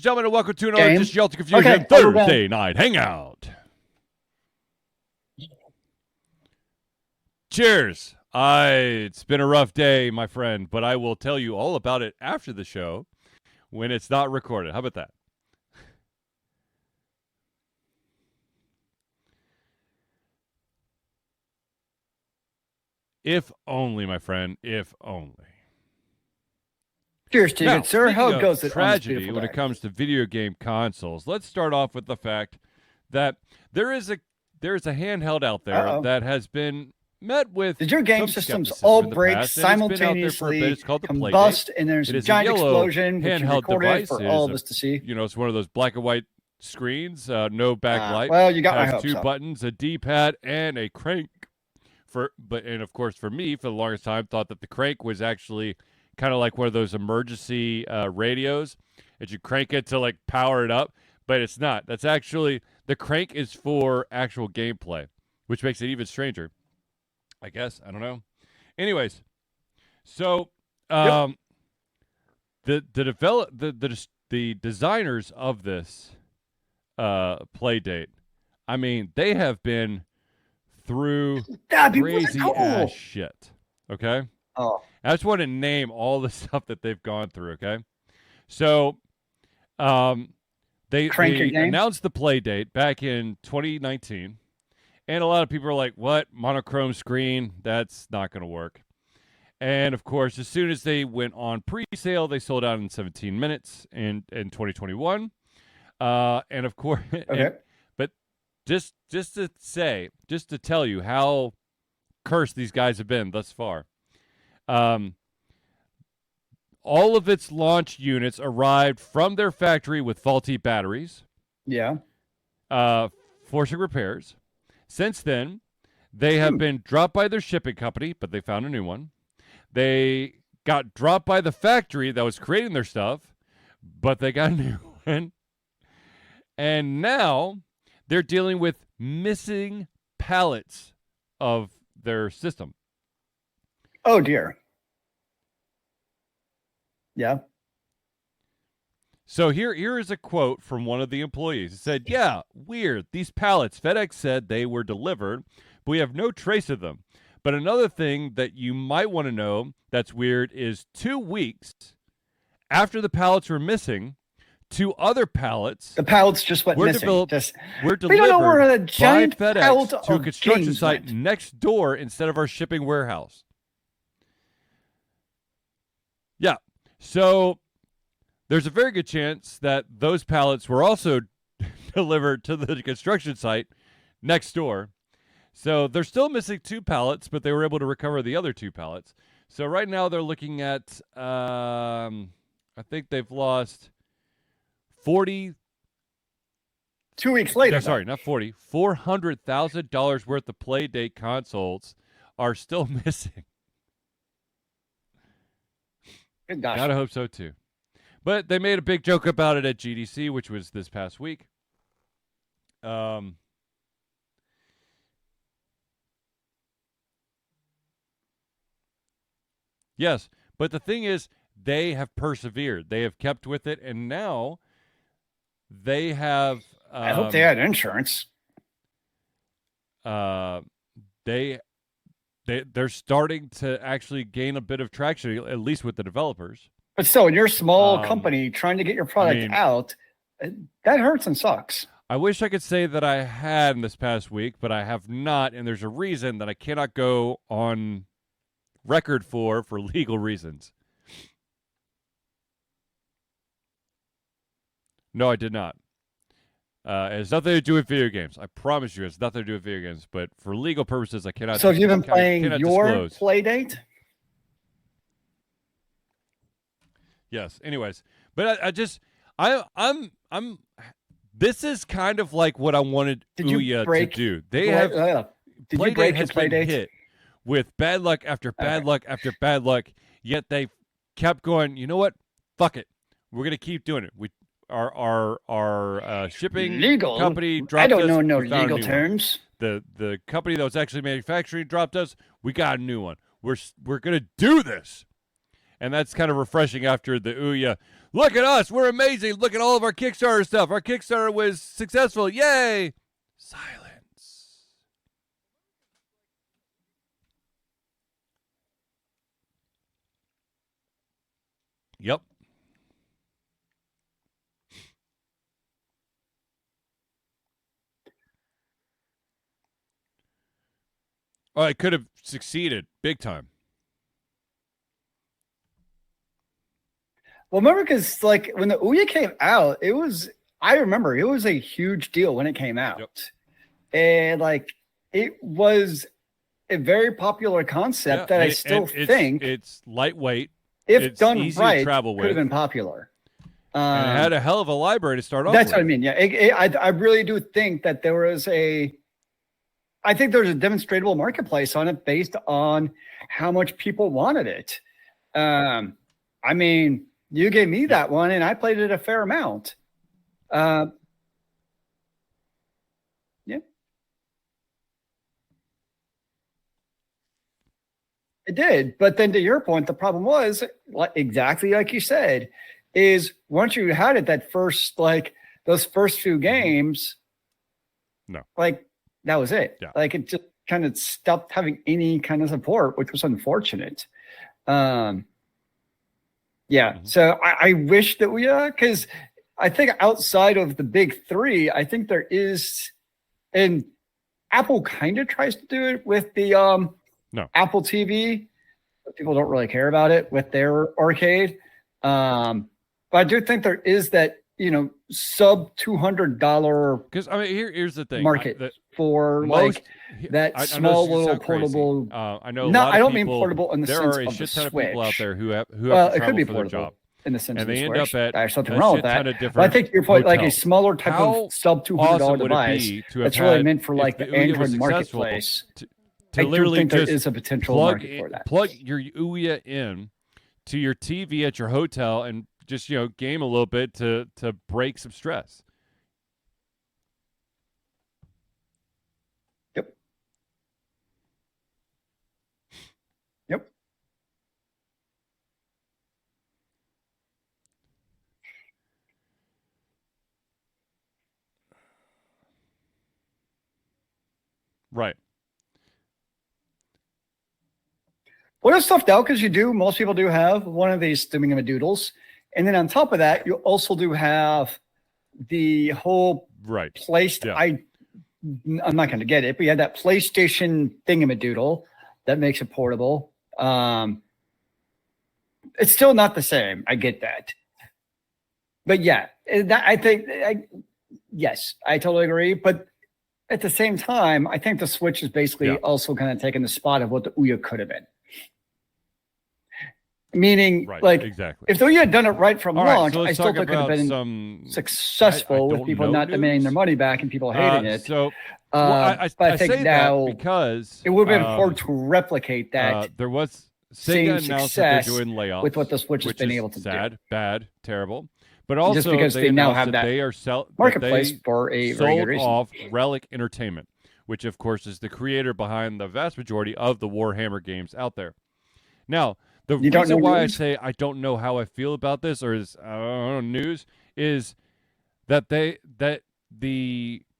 gentlemen, and welcome to another Game. Just Yell to Confusion Thursday night hangout. Cheers. It's been a rough day, my friend, but I will tell you all about it after the show when it's not recorded. How about that? If only, my friend, if only. Cheers to you, good sir. How Speaking it goes of tragedy when it comes to video game consoles, let's start off with the fact that there is a handheld out there that has been met with. Did your game systems all break simultaneously, It's called the combust, and there's a giant explosion, which you handheld recorded device. for all of us to see? You know, it's one of those black and white screens, no backlight. Well, you got my has hopes two up. buttons, a D-pad, and a crank. And of course, for me, for the longest time, thought that the crank was actually kind of like one of those emergency radios that you crank it to like power it up, but it's not. That's actually, the crank is for actual gameplay, which makes it even stranger, I guess. I don't know. Anyways, so the designers of this PlayDate, I mean, they have been through crazy ass shit. Okay. Oh, I just want to name all the stuff that they've gone through. Okay. So, they announced the PlayDate back in 2019, and a lot of people are like, "What, monochrome screen? That's not going to work." And of course, as soon as they went on pre-sale, they sold out in 17 minutes in 2021. And of course, but just to tell you how cursed these guys have been thus far. All of its launch units arrived from their factory with faulty batteries. Yeah. Forcing repairs. Since then, they have been dropped by their shipping company, but they found a new one. They got dropped by the factory that was creating their stuff, but they got a new one. And now they're dealing with missing pallets of their system. Oh, dear. Yeah. So here is a quote from one of the employees. It said, "Yeah, weird. These pallets, FedEx said they were delivered, but we have no trace of them. But another thing that you might want to know that's weird is 2 weeks after the pallets were missing, 2 other pallets. The pallets just went missing. Were delivered we don't know where a giant by pallet FedEx to a construction site went. next door instead of our shipping warehouse." Yeah. So there's a very good chance that those pallets were also delivered to the construction site next door. So they're still missing 2 pallets, but they were able to recover the other 2 pallets. So right now they're looking at, I think they've lost 40. 2 weeks later. No, sorry, not 40. $400,000 worth of PlayDate consoles are still missing. Good gosh. Gotta hope so too. But they made a big joke about it at GDC, which was this past week. Yes, but the thing is, they have persevered. They have kept with it, and now they have. I hope they had insurance. They're starting to actually gain a bit of traction, at least with the developers. But still, you're a small company trying to get your product out. That hurts and sucks. I wish I could say that I had in this past week, but I have not, and there's a reason that I cannot go on record for legal reasons. No, I did not. It has nothing to do with video games. I promise you, it's nothing to do with video games. But for legal purposes, I cannot. So, have you been playing your disclose. PlayDate? Yes. Anyways, but I'm. This is kind of like what I wanted Ouya to do. They have. Did you break has been hit with bad luck after bad luck after bad luck. Yet they kept going. You know what? Fuck it. We're gonna keep doing it. Our shipping company dropped us. I don't know no legal terms. The company that was actually manufacturing dropped us. We got a new one. We're gonna do this, and that's kind of refreshing after the Ouya. Look at us. We're amazing. Look at all of our Kickstarter stuff. Our Kickstarter was successful. Yay. Silence. Yep. Oh, it could have succeeded big time. Well, remember, because like when the Ouya came out, I remember it was a huge deal when it came out. Yep. And like it was a very popular concept that I still think it's lightweight. If it's done easy right, to travel could have with. been popular. And it had a hell of a library to start off That's with. what I mean. Yeah, I really do think that there was a demonstrable marketplace on it based on how much people wanted it. I mean, you gave me that one, and I played it a fair amount. Yeah. It did. But then to your point, the problem was exactly like you said, is once you had it, those first few games, like that was it. Yeah. Like it just kind of stopped having any kind of support, which was unfortunate. Yeah. Mm-hmm. So I wish that because I think outside of the big three, I think there is, and Apple kind of tries to do it with the Apple TV. But people don't really care about it with their arcade. But I do think there is that, sub $200. Because I mean, here's the thing: market for that small little portable. I know. No, I don't mean portable in the sense of the Switch. There are a shit ton of people out there who have it could be for portable their job. In the sense and of they the end Switch. up at There's something a wrong with shit ton that. of different But I think you're like a smaller type How of sub $200 awesome device that's really meant for like the Android marketplace. To literally think just there is a potential market for that. Plug your Ouya in to your TV at your hotel and just game a little bit to break some stress. Yep. Right. What is stuff out? Because most people do have one of these doodles. And then on top of that, you also do have the whole PlayStation. Yeah. I'm not going to get it, but you have that PlayStation thingamadoodle that makes it portable. It's still not the same. I get that. But yeah, yes, I totally agree. But at the same time, I think the Switch is basically also kind of taking the spot of what the Ouya could have been. Meaning, exactly. If the Ouya had done it right from launch, I still think it could have been successful with people not demanding their money back and people hating it. I think now because it would have been hard to replicate that. There was same Sega announced that success they're doing layoffs with what the Switch has been able to do. Bad, terrible. But also just because they now have that they are marketplace for a very good reason. Off Relic Entertainment, which of course is the creator behind the vast majority of the WarHammer games out there. Now, the reason why I say I don't know how I feel about this, or is news, is that the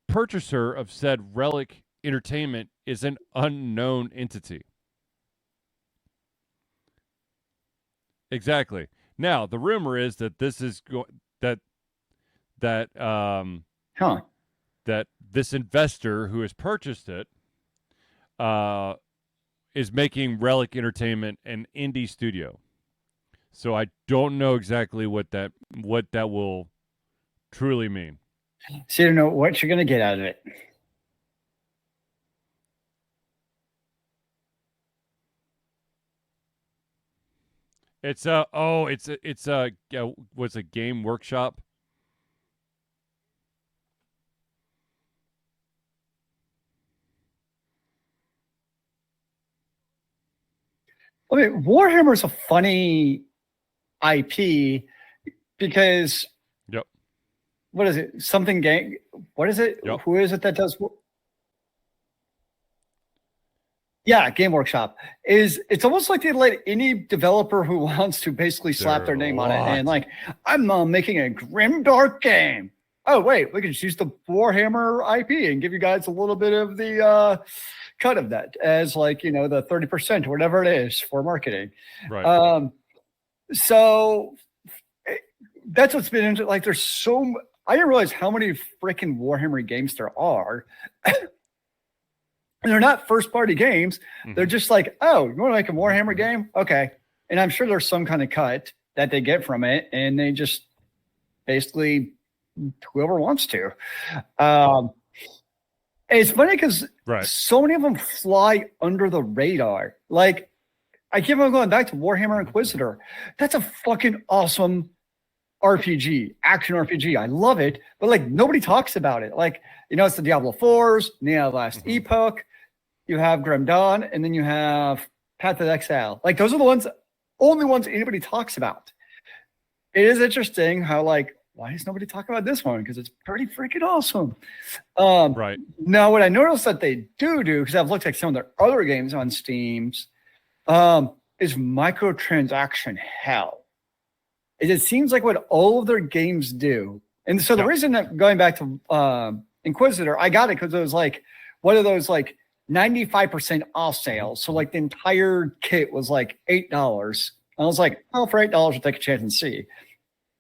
purchaser of said Relic Entertainment is an unknown entity. Exactly. Now, the rumor is that this is that this investor who has purchased it is making Relic Entertainment an indie studio. So I don't know exactly what that will truly mean. So you don't know what you're going to get out of it. It's what's a game workshop? I mean, Warhammer is a funny IP because what is it? Something game? What is it? Yep. Who is it that does? Yeah, Game Workshop it's almost like they let any developer who wants to basically slap their name on it and like, I'm making a grimdark game. Oh wait, we can just use the Warhammer IP and give you guys a little bit of the cut of that as like, the 30% or whatever it is for marketing. Right. So that's what's been interesting. Like, there's I didn't realize how many freaking Warhammer games there are. And they're not first-party games. Mm-hmm. They're just like, oh, you want to make a Warhammer game? Okay. And I'm sure there's some kind of cut that they get from it, and they just basically whoever wants to. It's funny because so many of them fly under the radar. Like, I keep on going back to Warhammer Inquisitor. That's a fucking awesome RPG, action RPG. I love it, but like nobody talks about it. Like, it's the Diablo 4s, Last Epoch. You have Grim Dawn, and then you have Path of Exile. Like, those are the only ones anybody talks about. It is interesting how, like, why does nobody talk about this one? Because it's pretty freaking awesome. Right. Now, what I noticed that they do, because I've looked at some of their other games on Steam's, is microtransaction hell. It seems like what all of their games do. And so the reason that going back to Inquisitor, I got it because it was like one of those like 95% off sales. So like the entire kit was like $8. I was like, oh, for $8, I'll take a chance and see.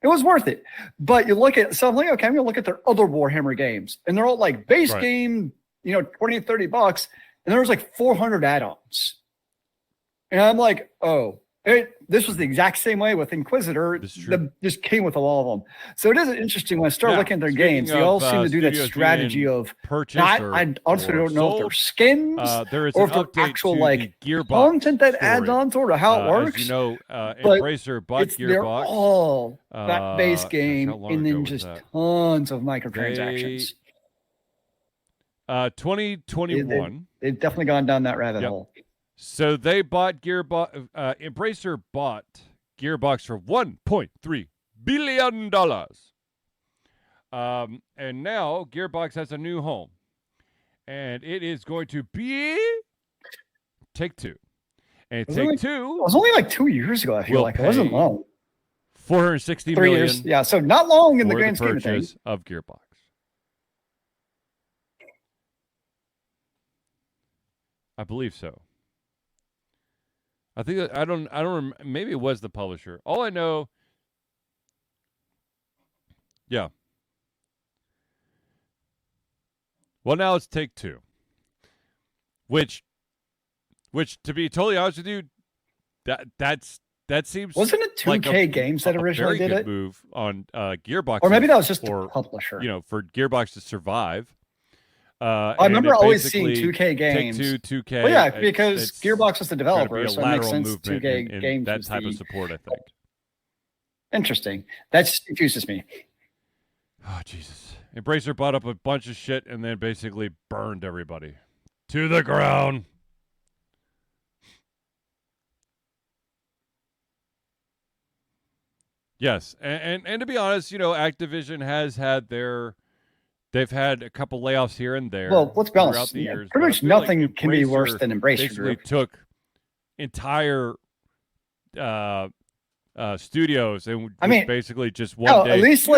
It was worth it. But you look at, so I'm like, okay, I'm going to look at their other Warhammer games. And they're all like base game, $20, $30. And there's like 400 add-ons. And I'm like, oh, this was the exact same way with Inquisitor. Just came with all of them. So it is interesting when I start looking at their games. They all seem to do that strategy of purchase. I also don't know if they're skins there is or if they're actual like content that adds on to it or how it works. Embracer bought Gearbox. They're all that base game and then just tons of microtransactions. 2021. They've definitely gone down that rabbit hole. So they bought Gearbox. Embracer bought Gearbox for $1.3 billion. And now Gearbox has a new home. And it is going to be Take-Two. And Take-Two... It was only like 2 years ago, I feel like. It wasn't long. $460 million. 3 years. Yeah, so not long in the grand scheme of things. Of Gearbox. I believe so. I think that I don't maybe it was the publisher. All I know, yeah. Well, now it's Take-Two, which to be totally honest with you, that seems wasn't it 2K like Games that originally did it? Move on Gearbox, or maybe that was just the publisher. For Gearbox to survive. I remember always seeing 2K Games. Take-Two, 2K. Well, yeah, because Gearbox was the developer, so it makes sense. Movement 2K Games that type of support, I think. Interesting. That confuses me. Oh, Jesus. Embracer bought up a bunch of shit and then basically burned everybody to the ground. Yes, and to be honest, Activision has had they've had a couple layoffs here and there. Well, let's be honest. The years, pretty much nothing can be worse than Embracer basically Group. Took entire studios and basically just one day. At least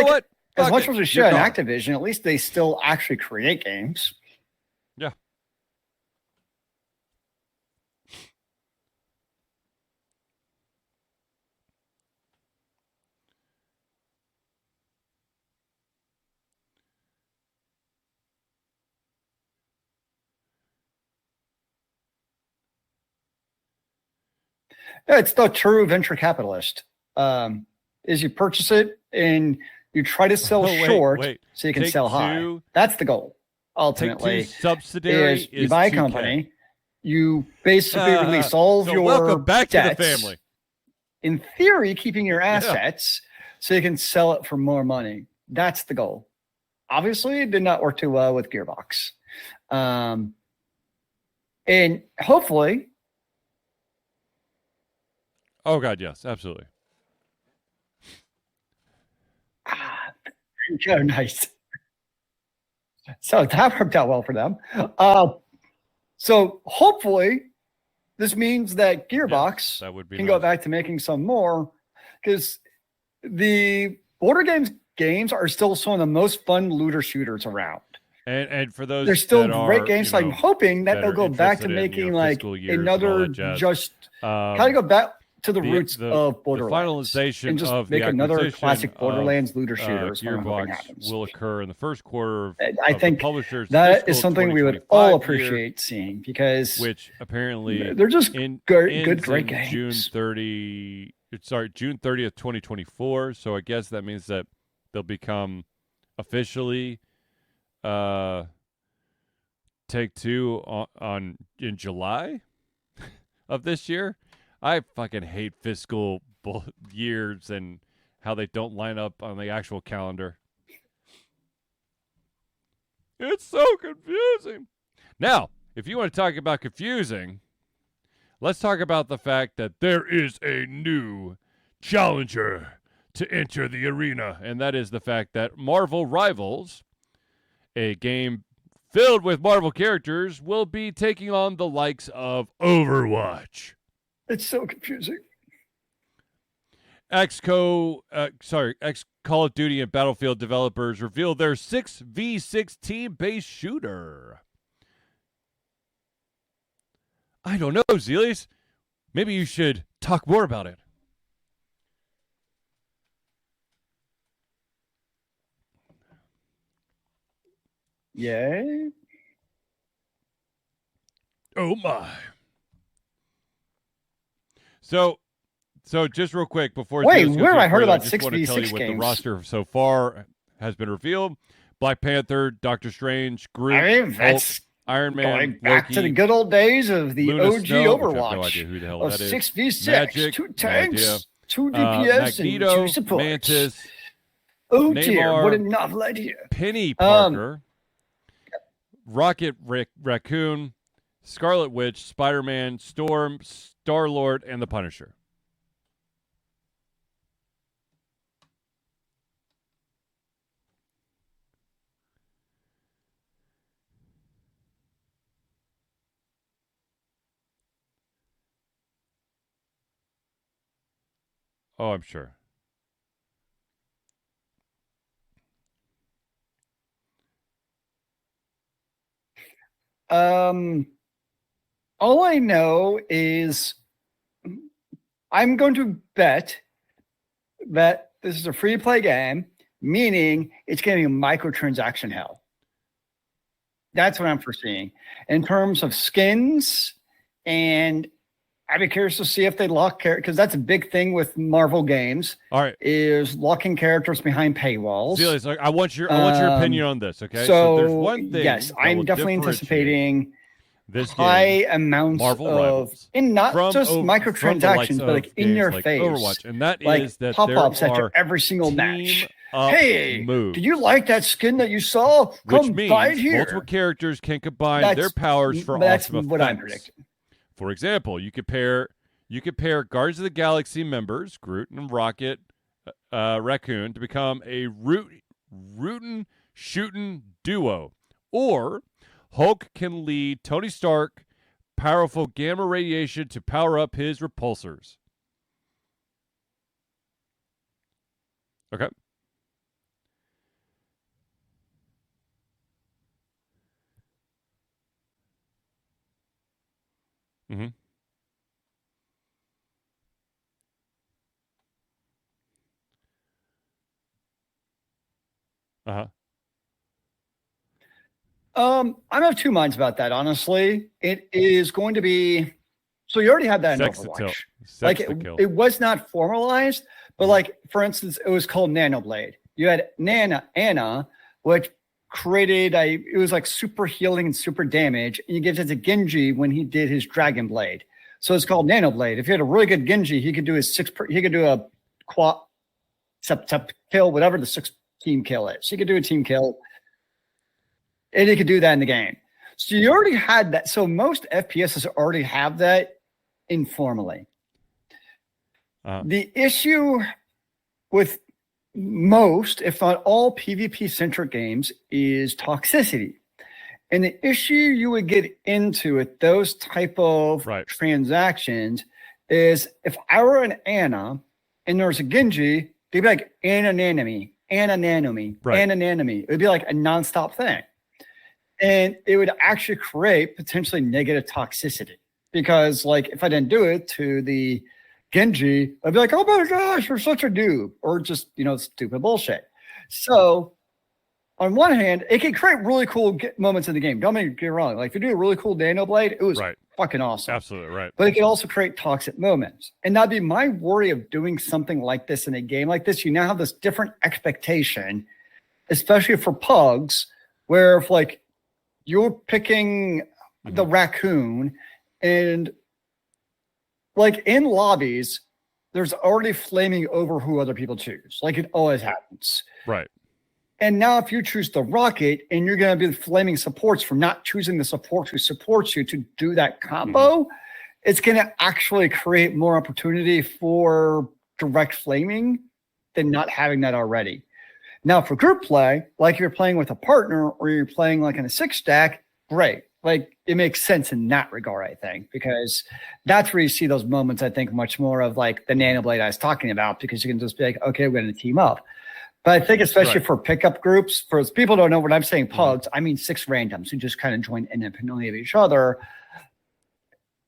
as much as we should on Activision, at least they still actually create games. Yeah. Yeah, it's the true venture capitalist. Is you purchase it and you try to sell short so you can sell high. That's the goal. Ultimately, subsidiary is you buy a 2K. company, you basically release all of your welcome back debts, to the family. In theory, keeping your assets so you can sell it for more money. That's the goal. Obviously, it did not work too well with Gearbox. And hopefully... Oh, God, yes, absolutely. Oh, nice. So that worked out well for them. So hopefully this means that Gearbox that would be can nice. go back to making some more, because the Border games are still some of the most fun looter shooters around. And for those, they're still that great are, games. So I'm hoping that they'll go back to making like another just kind of go back to the roots of Borderlands, the finalization and just of make the another classic Borderlands of, looter shooter. Gearbox will occur in the first quarter of, I think the publisher's that is something we would all appreciate year, seeing, because which apparently they're just great games. June 30th, 2024. So I guess that means that they'll become officially Take-Two in July of this year. I fucking hate fiscal years and how they don't line up on the actual calendar. It's so confusing. Now, if you want to talk about confusing, let's talk about the fact that there is a new challenger to enter the arena, and that is the fact that Marvel Rivals, a game filled with Marvel characters, will be taking on the likes of Overwatch. It's so confusing. Ex-Call of Duty and Battlefield developers revealed their 6v6 team-based shooter. I don't know, Zealeus. Maybe you should talk more about it. Yay. Oh, my. So just real quick before. Wait, where have I heard about 6v6 games? I just want to tell you what the roster so far has been revealed. Black Panther, Doctor Strange, Groot, Hulk, Iron Man, going back Loki, to the good old days of the Luna OG Snow, Overwatch. I have no idea who the hell of that is. 6v6, Magic, 2 no tanks, idea. 2 DPS, Magneto, and 2 supports. Mantis, oh dear, Neymar, what a novel idea. Penny Parker, Rocket Raccoon, Scarlet Witch, Spider-Man, Storm, Star-Lord, and the Punisher. Oh, I'm sure. All I know is I'm going to bet that this is a free-to-play game, meaning it's going to be a microtransaction hell. That's what I'm foreseeing. In terms of skins, and I'd be curious to see if they lock characters, because that's a big thing with Marvel games. All right, is locking characters behind paywalls. Zealeus, I want your opinion on this. Okay, so there's one thing. Yes, I'm definitely anticipating this high amounts Marvel of, Rivals, and not just microtransactions, but like in your like face, Overwatch, and that like is that pop-ups there after are every single match. up Hey, moves, do you like that skin that you saw? Come which means buy it here. multiple characters can combine their powers for that's awesome what I'm effects. predicting. For example, you could pair Guardians of the Galaxy members, Groot and Rocket Raccoon, to become a rootin' shootin' duo. Or Hulk can lead Tony Stark powerful gamma radiation to power up his repulsors. Okay. Mm-hmm. Uh-huh. I'm of two minds about that, honestly. It is going to be, so you already had that in Overwatch. Like it was not formalized, but like, for instance, it was called Nanoblade. You had Anna, which created it was like super healing and super damage, and you give it to Genji when he did his Dragon Blade. So it's called Nanoblade. If you had a really good Genji, he could do he could do a quad sep kill, whatever the 6 team kill is. He could do a team kill. And he could do that in the game. So you already had that. So most FPSs already have that informally. The issue with most, if not all, PvP-centric games is toxicity. And the issue you would get into with those type of Right. transactions is if I were an Anna and there's a Genji, they'd be like, and an enemy, and an enemy, Right. and an enemy. It would be like a nonstop thing. And it would actually create potentially negative toxicity. Because like if I didn't do it to the Genji, I'd be like, oh my gosh, you're such a noob. Or just, stupid bullshit. So on one hand, it can create really cool moments in the game. Don't make me wrong. Like if you do a really cool Nano Blade, it was fucking awesome. Absolutely right. But it can also create toxic moments. And that'd be my worry of doing something like this in a game like this. You now have this different expectation, especially for pugs, where if like you're picking the raccoon and like in lobbies, there's already flaming over who other people choose. Like it always happens. Right. And now if you choose the rocket and you're going to be flaming supports for not choosing the support who supports you to do that combo, it's going to actually create more opportunity for direct flaming than not having that already. Now for group play, like if you're playing with a partner or you're playing like in a 6-stack, great. Like it makes sense in that regard, I think, because that's where you see those moments, I think, much more of like the Nano Blade I was talking about, because you can just be like, okay, we're going to team up. But I think especially for pickup groups, for people who don't know what I'm saying, pugs, I mean 6 randoms who just kind of join independently of each other.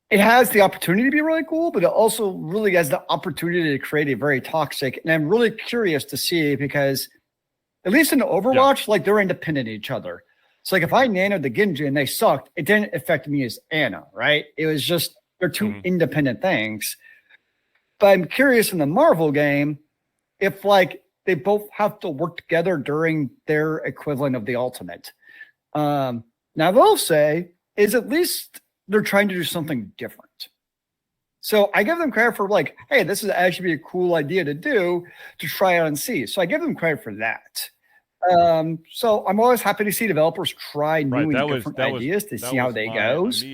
It has the opportunity to be really cool, but it also really has the opportunity to create a very toxic. And I'm really curious to see, because at least in Overwatch, like they're independent of each other. So like if I nanoed the Genji and they sucked, it didn't affect me as Anna, right? It was just, they're 2 independent things. But I'm curious in the Marvel game, if like they both have to work together during their equivalent of the ultimate. Now I will say is at least they're trying to do something different. So I give them credit for like, hey, this is actually a cool idea to do, to try out and see. So I give them credit for that. So I'm always happy to see developers try new and different ideas to see how they goes.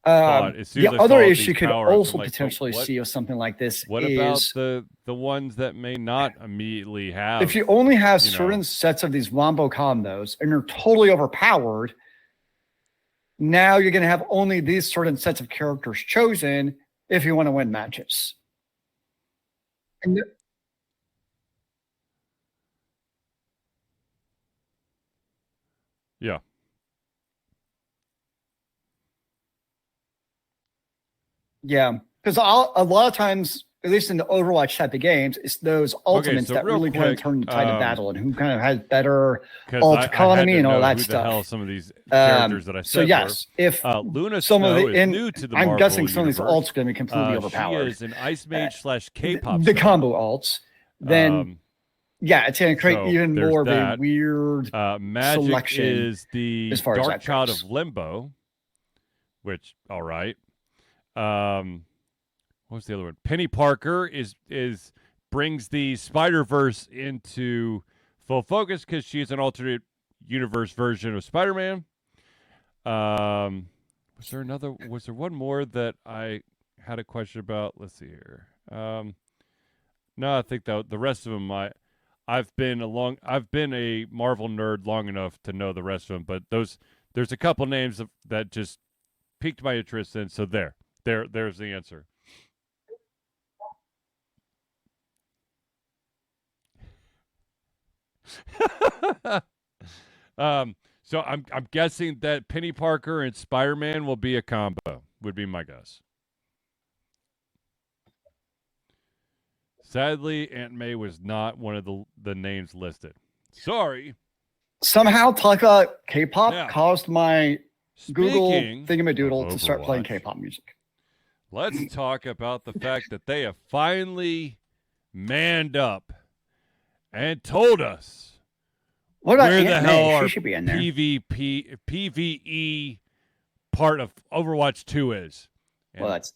The other issue could also potentially see with something like this what is about the ones that may not immediately have? If you only have certain sets of these wombo combos and you're totally overpowered, now you're going to have only these certain sets of characters chosen if you want to win matches. And yeah. Yeah, because a lot of times, at least in the Overwatch type of games, it's those ultimates that really kind of turn the tide of battle and who kind of has better ult economy and all that stuff. The hell some of these characters that I said so yes, if Luna some of the is new to the I'm Marvel guessing some universe. of these ults are going to be completely overpowered. She is an Ice Mage / K-pop. The combo ults, then yeah, it's going to create even more of a weird Magic selection. Is the as far as Dark that Child goes. of Limbo, which all right. What was the other one? Penny Parker is brings the Spider-Verse into full focus because she's an alternate universe version of Spider-Man. Was there one more that I had a question about? Let's see here. No, I think that the rest of them I've been a Marvel nerd long enough to know the rest of them, but there's a couple names that just piqued my interest in, so there's the answer. So I'm guessing that Penny Parker and Spider-Man will be a combo, would be my guess. Sadly, Aunt May was not one of the names listed. Sorry. Somehow talk about K-pop Now, caused my Google speaking thingamadoodle of to start playing Overwatch, K-pop music. Let's talk about the fact that they have finally manned up and told us What about where the Aunt hell May? our She should be in there. PvE part of Overwatch 2 is. And Well, that's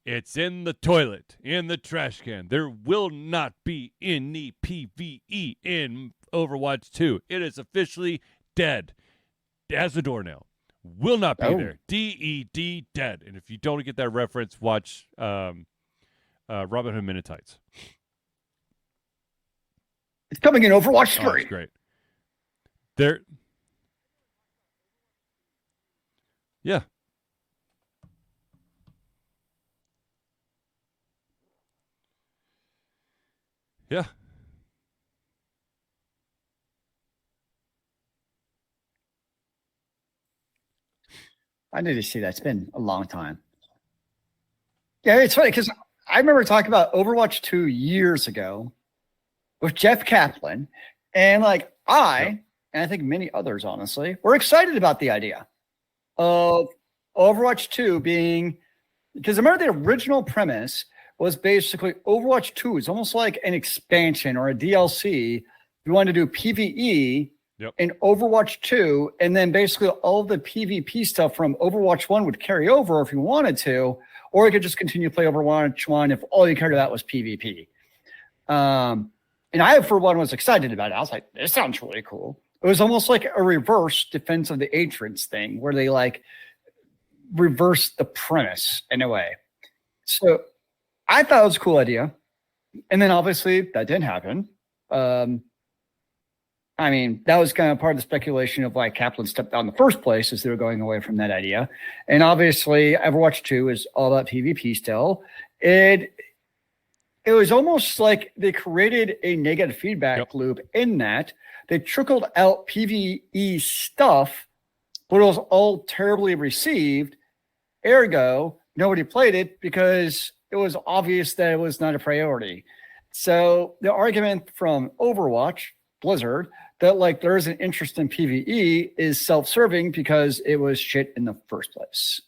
it's in the toilet, in the trash can. There will not be any PvE in Overwatch 2. It is officially dead as a doornail. Will not be there. DED, dead. And if you don't get that reference, watch Robin Hood Men in Tights. it's coming in Overwatch 3. Oh, it's great. There. Yeah. Yeah. I need to see that. It's been a long time. Yeah, it's funny because I remember talking about Overwatch 2 years ago with Jeff Kaplan, and like and I think many others, honestly, were excited about the idea of Overwatch 2 being, because I remember the original premise was basically Overwatch 2 is almost like an expansion or a DLC. You want to do PvE in Overwatch 2, and then basically all the PvP stuff from Overwatch 1 would carry over if you wanted to, or you could just continue to play Overwatch 1 if all you cared about was PvP. And I, for one, was excited about it. I was like, this sounds really cool. It was almost like a reverse Defense of the Ancients thing where they like reverse the premise in a way. So I thought it was a cool idea. And then obviously that didn't happen. I mean, that was kind of part of the speculation of why Kaplan stepped down in the first place, as they were going away from that idea. And obviously Overwatch 2 is all about PvP still. It was almost like they created a negative feedback loop in that they trickled out PvE stuff, but it was all terribly received. Ergo, nobody played it because it was obvious that it was not a priority. So the argument from Overwatch, Blizzard, that like there is an interest in PvE is self-serving because it was shit in the first place.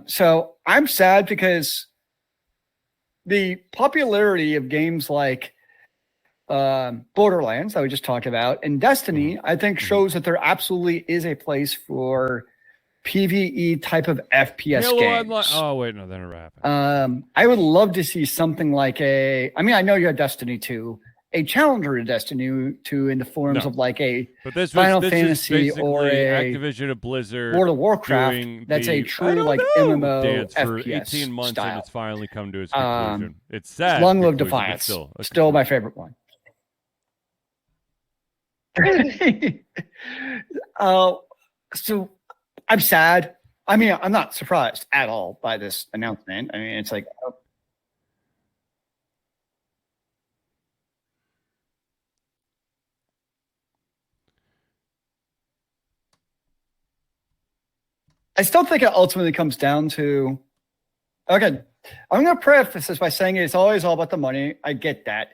So I'm sad because the popularity of games like Borderlands that we just talked about and Destiny, I think shows that there absolutely is a place for PvE type of FPS games. Oh wait, no, that never happened. I would love to see something like I know you had Destiny 2, a challenger to Destiny 2 in the forms of like a Final Fantasy or a Activision of Blizzard World of Warcraft. That's a true like MMO dance FPS for 18 months style. And it's finally come to its conclusion. It's sad. Long live Defiance. Still my favorite one. So I'm sad. I mean, I'm not surprised at all by this announcement. I mean, it's like, I still think it ultimately comes down to, okay, I'm going to preface this by saying it's always all about the money. I get that.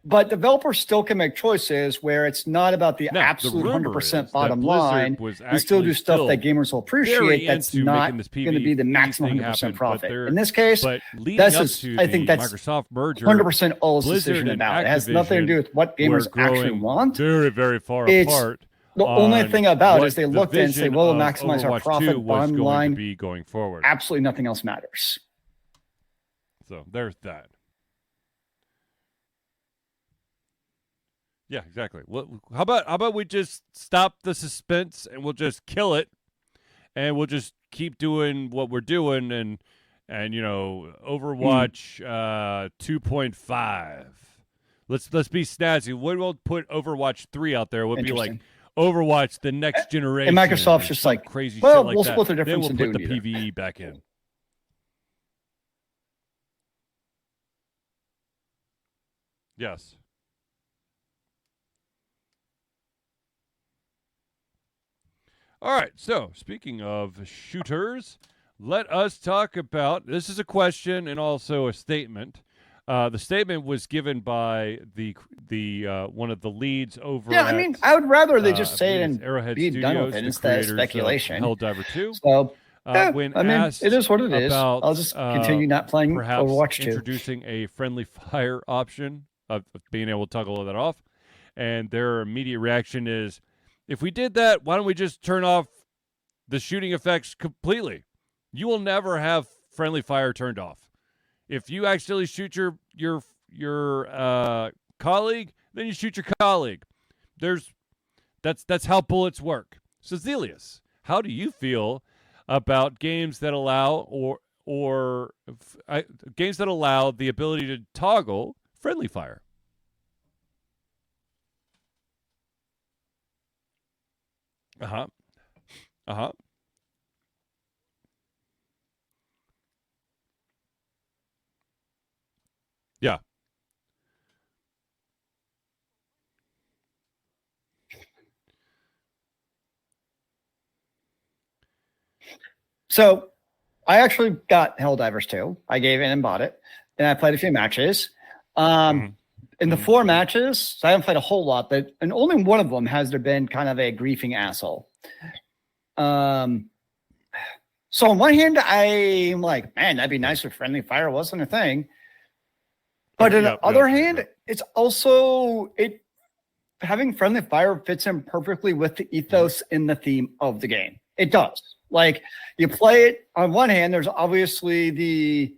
But developers still can make choices where it's not about the absolute 100% bottom line. And still do stuff that gamers will appreciate that's not going to be the maximum 100% profit. In this case, I think that's Microsoft merger, 100% all this decision about. It has nothing to do with what gamers actually want. Very, very far apart. The only thing about it is they looked at and say, well, we'll maximize our profit, bottom line. Be going forward. Absolutely nothing else matters. So there's that. Yeah, exactly. How about we just stop the suspense and we'll just kill it, and we'll just keep doing what we're doing, and Overwatch 2.5. Let's be snazzy. We'll put Overwatch 3 out there. We'll be like Overwatch the next generation. And Microsoft's just like crazy well, shit like we'll that. split the difference then we'll and put do the PvE back in. Yes. All right, so speaking of shooters, let us talk about, this is a question and also a statement. The statement was given by the one of the leads over I mean, I would rather they just say it and Arrowhead be Studios, done with it instead of speculation. Helldiver 2. So, when I mean, asked it is what it is. about, I'll just continue not playing perhaps Overwatch 2. Introducing a friendly fire option of being able to toggle that off. And their immediate reaction is, if we did that, why don't we just turn off the shooting effects completely? You will never have friendly fire turned off. If you accidentally shoot your colleague, then you shoot your colleague. That's how bullets work. So Zealeus, how do you feel about games that allow games that allow the ability to toggle friendly fire? Uh-huh. Yeah. So I actually got Helldivers 2. I gave in and bought it, and I played a few matches. Mhm. In the 4 matches, so I haven't played a whole lot, but in only one of them has there been kind of a griefing asshole. So on one hand, I'm like, man, that'd be nice if friendly fire wasn't a thing. But on the other hand, it's also having friendly fire fits in perfectly with the ethos and the theme of the game. It does. Like you play it on one hand, there's obviously the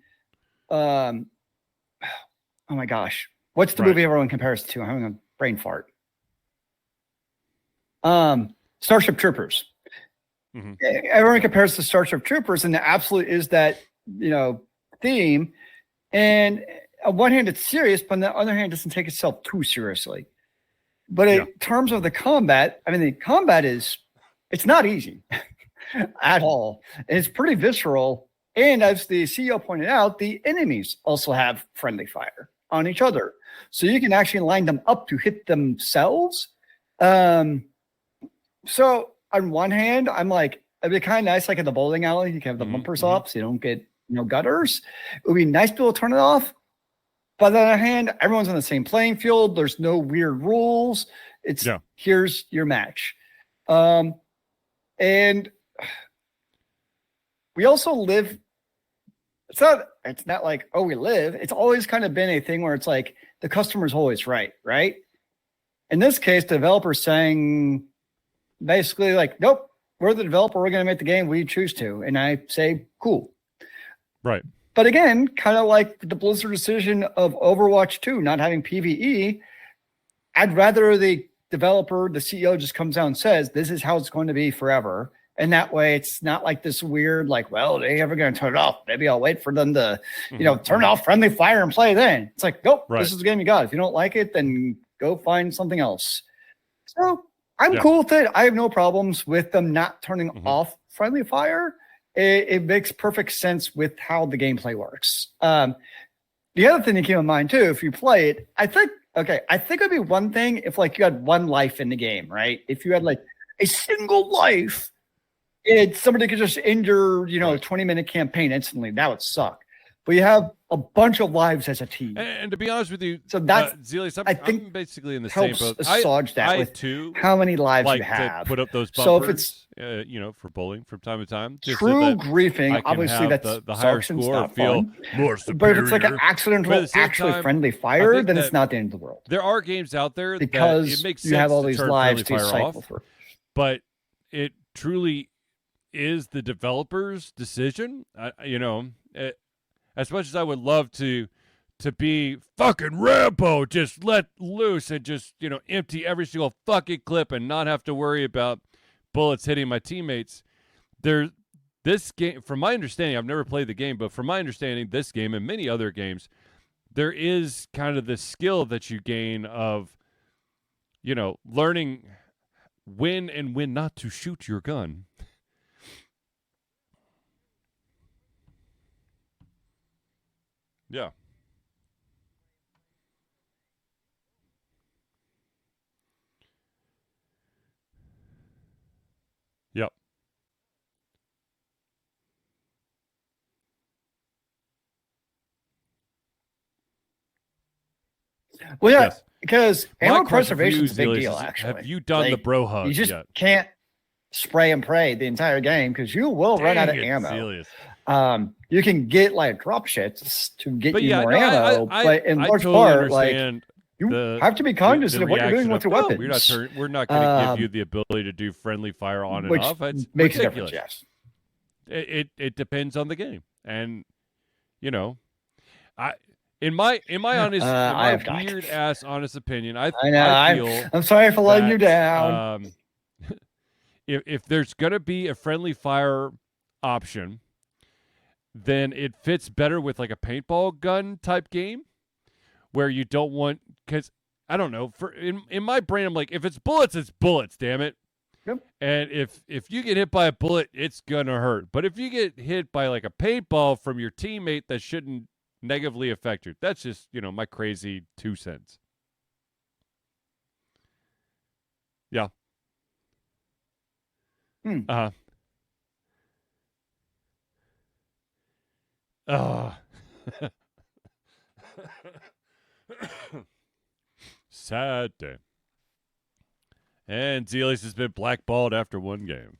oh my gosh. What's the movie everyone compares it to? I'm having a brain fart. Starship Troopers. Mm-hmm. Everyone compares to Starship Troopers, and the absolute is that, theme. And on one hand, it's serious, but on the other hand, it doesn't take itself too seriously. But in terms of the combat, I mean, the combat it's not easy at all. And it's pretty visceral. And as the CEO pointed out, the enemies also have friendly fire on each other. So you can actually line them up to hit themselves. So on one hand, I'm like, it'd be kind of nice, like in the bowling alley, you can have the bumpers off so you don't get gutters. It would be nice to be able to turn it off. But on the other hand, everyone's on the same playing field. There's no weird rules. It's here's your match. And we also live. It's not like, oh, we live. It's always kind of been a thing where it's like the customer's always right? In this case, the developer's saying basically like, nope, we're the developer. We're going to make the game we choose to. And I say, cool. Right. But again, kind of like the Blizzard decision of Overwatch 2 not having PvE, I'd rather the developer, the CEO just comes out and says, this is how it's going to be forever. And that way it's not like this weird, like, well, are they ever going to turn it off? Maybe I'll wait for them to, turn off friendly fire and play then. It's like, nope, this is the game you got. If you don't like it, then go find something else. So I'm cool with it. I have no problems with them not turning off friendly fire. It makes perfect sense with how the gameplay works. The other thing to keep in mind too, if you play it, I think it'd be one thing if like you had one life in the game, right? If you had like a single life, somebody could just end your 20-minute campaign instantly. That would suck. But you have a bunch of lives as a team. And to be honest with you, so that's Zealeus, I think I'm basically in the same boat. Assuage that with too how many lives like you have. To put up those bumpers, so if it's for bowling from time to time, just true so griefing, obviously that's the higher score feel more superior. But if it's like an accidental, actually friendly fire, then it's not the end of the world. There are games out there because that it makes sense you have all these to lives to fire cycle off, through. But it truly is the developer's decision. As much as I would love to be fucking Rambo, just let loose and just, empty every single fucking clip and not have to worry about bullets hitting my teammates. This game, from my understanding, I've never played the game, but from my understanding, this game and many other games, there is kind of the skill that you gain of, learning when and when not to shoot your gun. Yeah. Yep. Well, yeah, Yes. because ammo preservation is a big Zealeus, deal, actually. Have you done the bro hug You just yet? can't spray and pray the entire game because you will run out of ammo. Zealeus. You can get like drop shits to get But you yeah, more no, ammo, but in large totally part, like understand you have to be cognizant of what you're doing with your weapons. We're not going to give you the ability to do friendly fire on and which off. It's makes ridiculous. a difference, yes. It depends on the game, and in my honest, weird ass honest opinion, I feel I'm sorry for letting you down. If there's going to be a friendly fire option, then it fits better with like a paintball gun type game where you don't want, because I don't know, in my brain I'm like, if it's bullets, damn it. Yep. And if you get hit by a bullet, it's gonna hurt. But if you get hit by like a paintball from your teammate, that shouldn't negatively affect you. That's just, my crazy 2 cents. Yeah. Uh-huh. Sad day. And Zealeus has been blackballed after one game.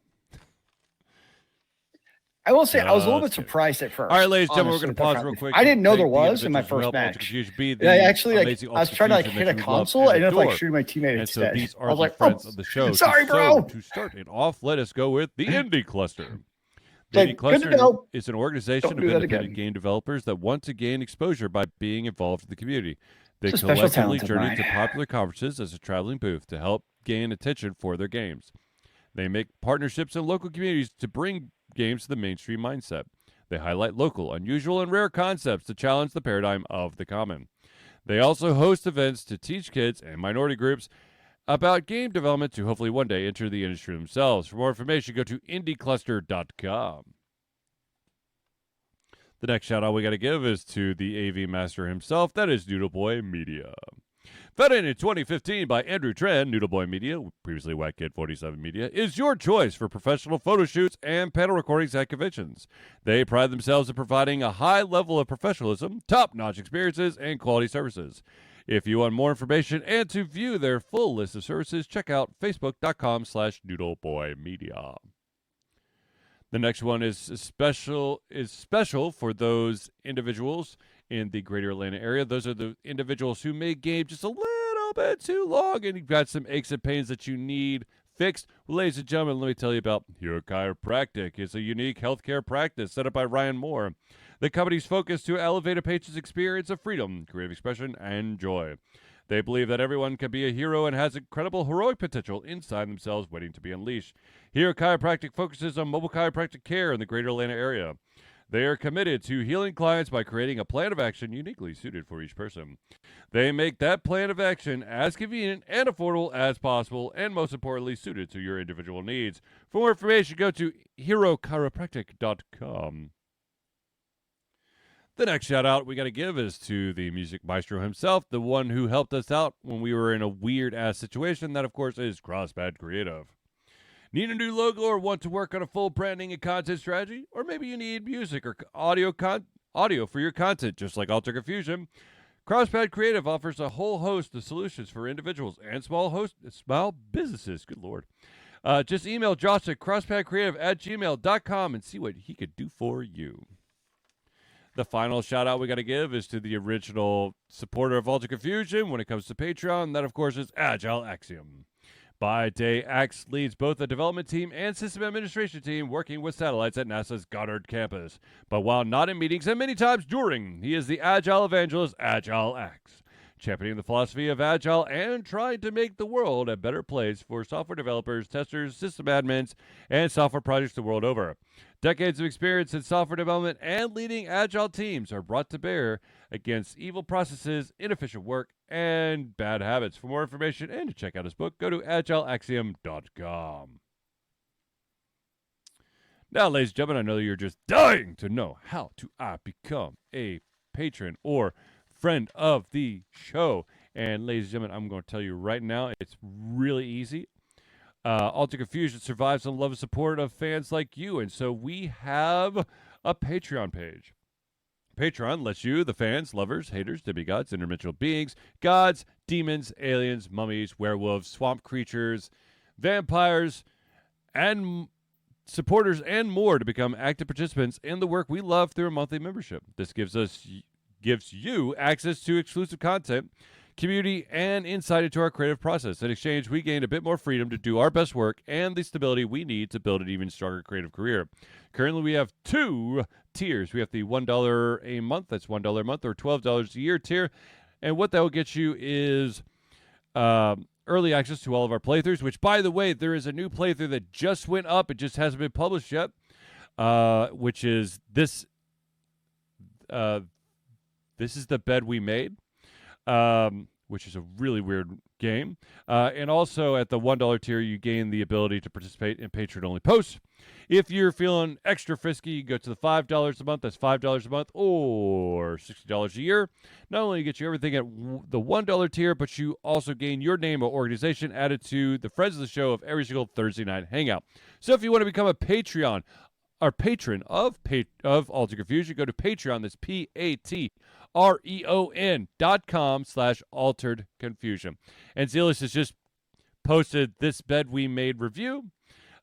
I will say, I was a little bit surprised at first. All right, ladies and gentlemen, we're going to pause real quick. I didn't know there was in my first match. Actually, I was trying to hit a console, and I ended up shooting my teammate instead. So these are the friends of the show. Sorry, bro. To start it off, let us go with the Indie Cluster. The Indie Cluster is an organization of independent game developers that want to gain exposure by being involved in the community. They collectively journey to popular conferences as a traveling booth to help gain attention for their games. They make partnerships in local communities to bring games to the mainstream mindset. They highlight local, unusual, and rare concepts to challenge the paradigm of the common. They also host events to teach kids and minority groups about game development to hopefully one day enter the industry themselves. For more information, go to indiecluster.com. The next shout-out we got to give is to the AV master himself. That is Noodle Boy Media. Founded in 2015 by Andrew Tran, Noodle Boy Media, previously Wack Kid 47 Media, is your choice for professional photo shoots and panel recordings at conventions. They pride themselves in providing a high level of professionalism, top-notch experiences, and quality services. If you want more information and to view their full list of services, check out facebook.com/noodleboymedia. The next one is special for those individuals in the greater Atlanta area. Those are the individuals who make game just a little bit too long and you've got some aches and pains that you need fixed. Well, ladies and gentlemen, let me tell you about Hero Chiropractic. It's a unique healthcare practice set up by Ryan Moore. The company's focus to elevate a patient's experience of freedom, creative expression, and joy. They believe that everyone can be a hero and has incredible heroic potential inside themselves waiting to be unleashed. Hero Chiropractic focuses on mobile chiropractic care in the greater Atlanta area. They are committed to healing clients by creating a plan of action uniquely suited for each person. They make that plan of action as convenient and affordable as possible, and most importantly, suited to your individual needs. For more information, go to herochiropractic.com. The next shout-out we got to give is to the music maestro himself, the one who helped us out when we were in a weird-ass situation. That, of course, is Crosspad Creative. Need a new logo or want to work on a full branding and content strategy? Or maybe you need music or audio for your content, just like Alter Confusion. Crosspad Creative offers a whole host of solutions for individuals and small businesses. Good Lord. Just email Josh at crosspadcreative@gmail.com and see what he could do for you. The final shout-out we got to give is to the original supporter of Alter Confusion when it comes to Patreon. That, of course, is Agile Axiom. By day, Axe leads both the development team and system administration team working with satellites at NASA's Goddard campus. But while not in meetings and many times during, he is the Agile evangelist, Agile Axe, championing the philosophy of Agile and trying to make the world a better place for software developers, testers, system admins, and software projects the world over. Decades of experience in software development and leading Agile teams are brought to bear against evil processes, inefficient work, and bad habits. For more information and to check out his book, go to agileaxiom.com. Now, ladies and gentlemen, I know that you're just dying to know how to become a patron or friend of the show. And ladies and gentlemen, I'm going to tell you right now, it's really easy. Alter Confusion survives on the love and support of fans like you, and so we have a Patreon page. Patreon lets you, the fans, lovers, haters, demigods, interdimensional beings, gods, demons, aliens, mummies, werewolves, swamp creatures, vampires, and supporters and more to become active participants in the work we love through a monthly membership. This gives you access to exclusive content, community, and insight into our creative process. In exchange, we gain a bit more freedom to do our best work and the stability we need to build an even stronger creative career. Currently, we have 2 tiers. We have the $1 a month, that's $1 a month, or $12 a year tier. And what that will get you is early access to all of our playthroughs, which, by the way, there is a new playthrough that just went up. It just hasn't been published yet, which is this. This is the bed we made. which is a really weird game. And also at the $1 tier, you gain the ability to participate in Patreon-only posts. If you're feeling extra frisky, you go to the $5 a month. That's $5 a month or $60 a year. Not only get you everything at the $1 tier, but you also gain your name or organization added to the Friends of the Show of every single Thursday night hangout. So if you want to become a Patreon or patron of Altered Confusion, go to Patreon. That's patreon.com/Altered Confusion. And Zealeus has just posted this bed we made review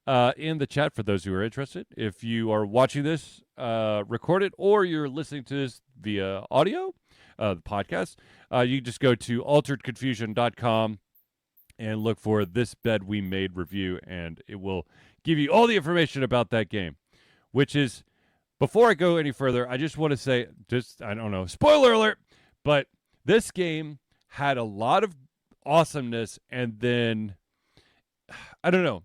in the chat for those who are interested. If you are watching this recorded or you're listening to this via audio, the podcast, you just go to alteredconfusion.com and look for this bed we made review, and it will give you all the information about that game, which is, before I go any further, I just want to say, I don't know, spoiler alert, but this game had a lot of awesomeness, and then, I don't know.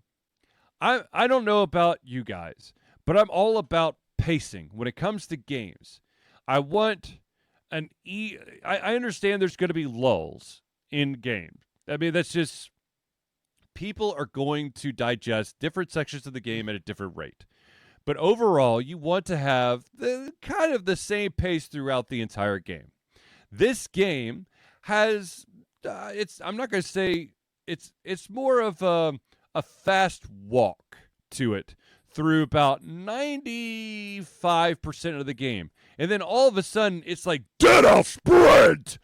I don't know about you guys, but I'm all about pacing when it comes to games. I want I understand there's going to be lulls in games. I mean, that's just, people are going to digest different sections of the game at a different rate. But overall, you want to have kind of the same pace throughout the entire game. This game has, I'm not going to say, it's more of a fast walk to it through about 95% of the game. And then all of a sudden, it's like, dead off sprint!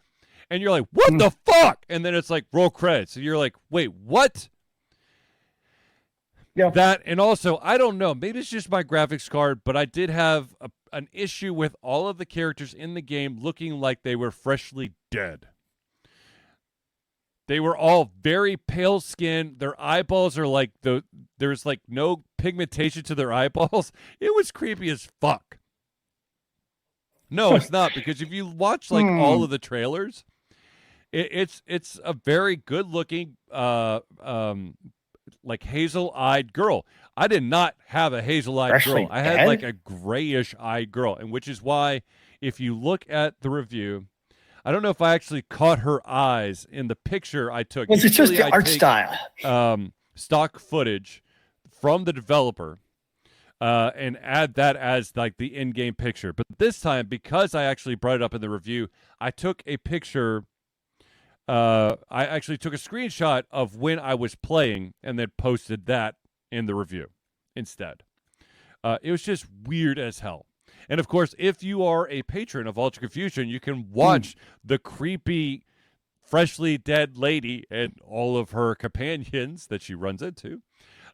And you're like, what the fuck? And then it's like, roll credits. And you're like, wait, what? Yeah. That, and also, I don't know, maybe it's just my graphics card, but I did have an issue with all of the characters in the game looking like they were freshly dead. They were all very pale skin. Their eyeballs are like, there's like no pigmentation to their eyeballs. It was creepy as fuck. No, it's not, because if you watch like all of the trailers, it's a very good looking like hazel-eyed girl. I did not have a hazel-eyed girl. I had like a grayish-eyed girl, and which is why, if you look at the review, I don't know if I actually caught her eyes in the picture I took. It's just the art style. Stock footage from the developer and add that as like the in-game picture. But this time, because I actually brought it up in the review, I took a picture. I actually took a screenshot of when I was playing and then posted that in the review instead. It was just weird as hell. And of course, if you are a patron of Altered Confusion, you can watch the creepy, freshly dead lady and all of her companions that she runs into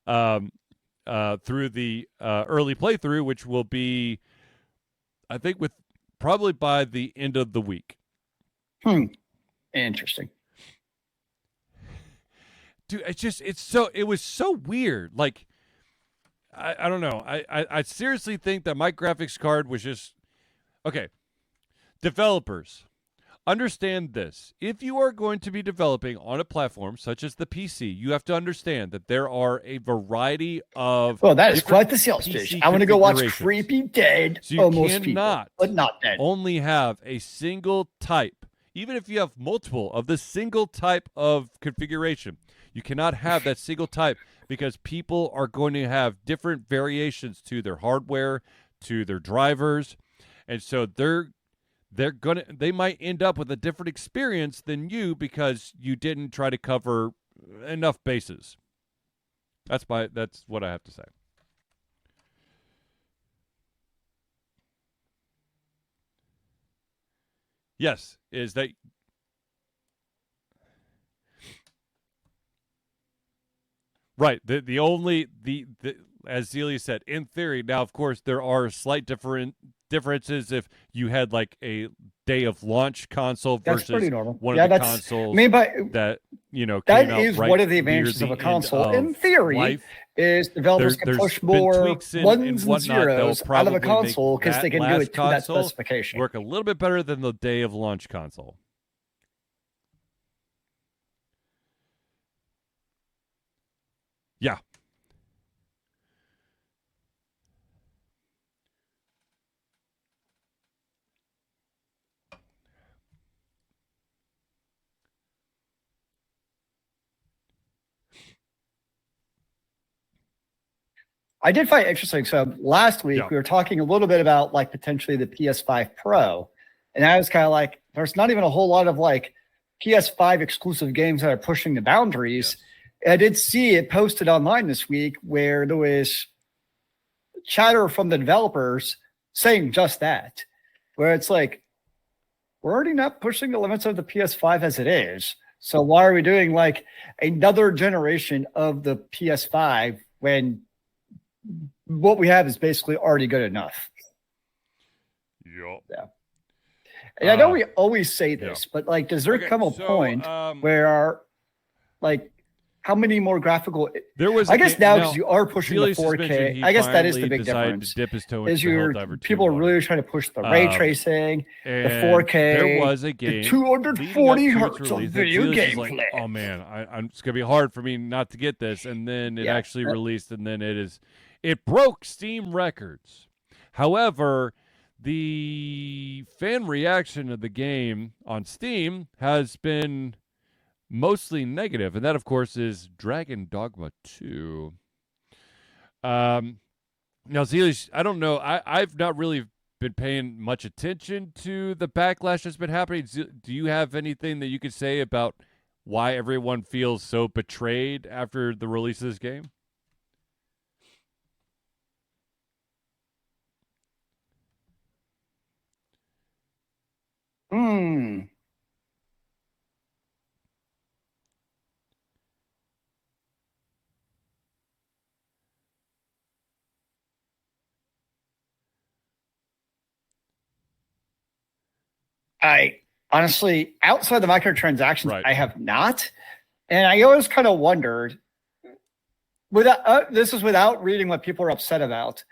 through the early playthrough, which will be, I think, with probably by the end of the week. Interesting. Dude, it was so weird. Like, I don't know. I seriously think that my graphics card was just, okay. Developers, understand this. If you are going to be developing on a platform such as the PC, you have to understand that there are a variety of. Well, that is quite the sales pitch. I want to go watch creepy dead, so you almost cannot people, but not dead. Only have a single type. Even if you have multiple of the single type of configuration, you cannot have that single type, because people are going to have different variations to their hardware, to their drivers, and so they might end up with a different experience than you because you didn't try to cover enough bases. That's what I have to say. Yes, is that right? The only as Zealeus said, in theory. Now, of course, there are slight differences if you had like a day of launch console versus one of the consoles that that is one of the advantages of a console. In theory, is developers can push more ones and zeros out of a console because they can do it to that specification. Work a little bit better than the day of launch console. Yeah. I did find it interesting. So last week we were talking a little bit about like potentially the PS5 Pro, and I was kind of like, there's not even a whole lot of like PS5 exclusive games that are pushing the boundaries. Yes. I did see it posted online this week where there was chatter from the developers saying just that, where it's like, we're already not pushing the limits of the PS5 as it is. So why are we doing like another generation of the PS5 when what we have is basically already good enough? Yep. Yeah. And I know we always say this, but like, does there come a point where like, how many more graphical? There was. I guess now because you are pushing the 4K. I guess that is the big difference. To dip his toe is into people are really trying to push the ray tracing, the 4K. There was a game, the 240 hertz of video gameplay. Like, oh man, it's gonna be hard for me not to get this. And then it actually released, and then it broke Steam records. However, the fan reaction of the game on Steam has been mostly negative, and that of course is Dragon Dogma 2. Now Zealeus, I don't know, I've not really been paying much attention to the backlash that's been happening. Do you have anything that you could say about why everyone feels so betrayed after the release of this game? I honestly, outside the microtransactions, I have not. And I always kind of wondered, without this is without reading what people are upset about,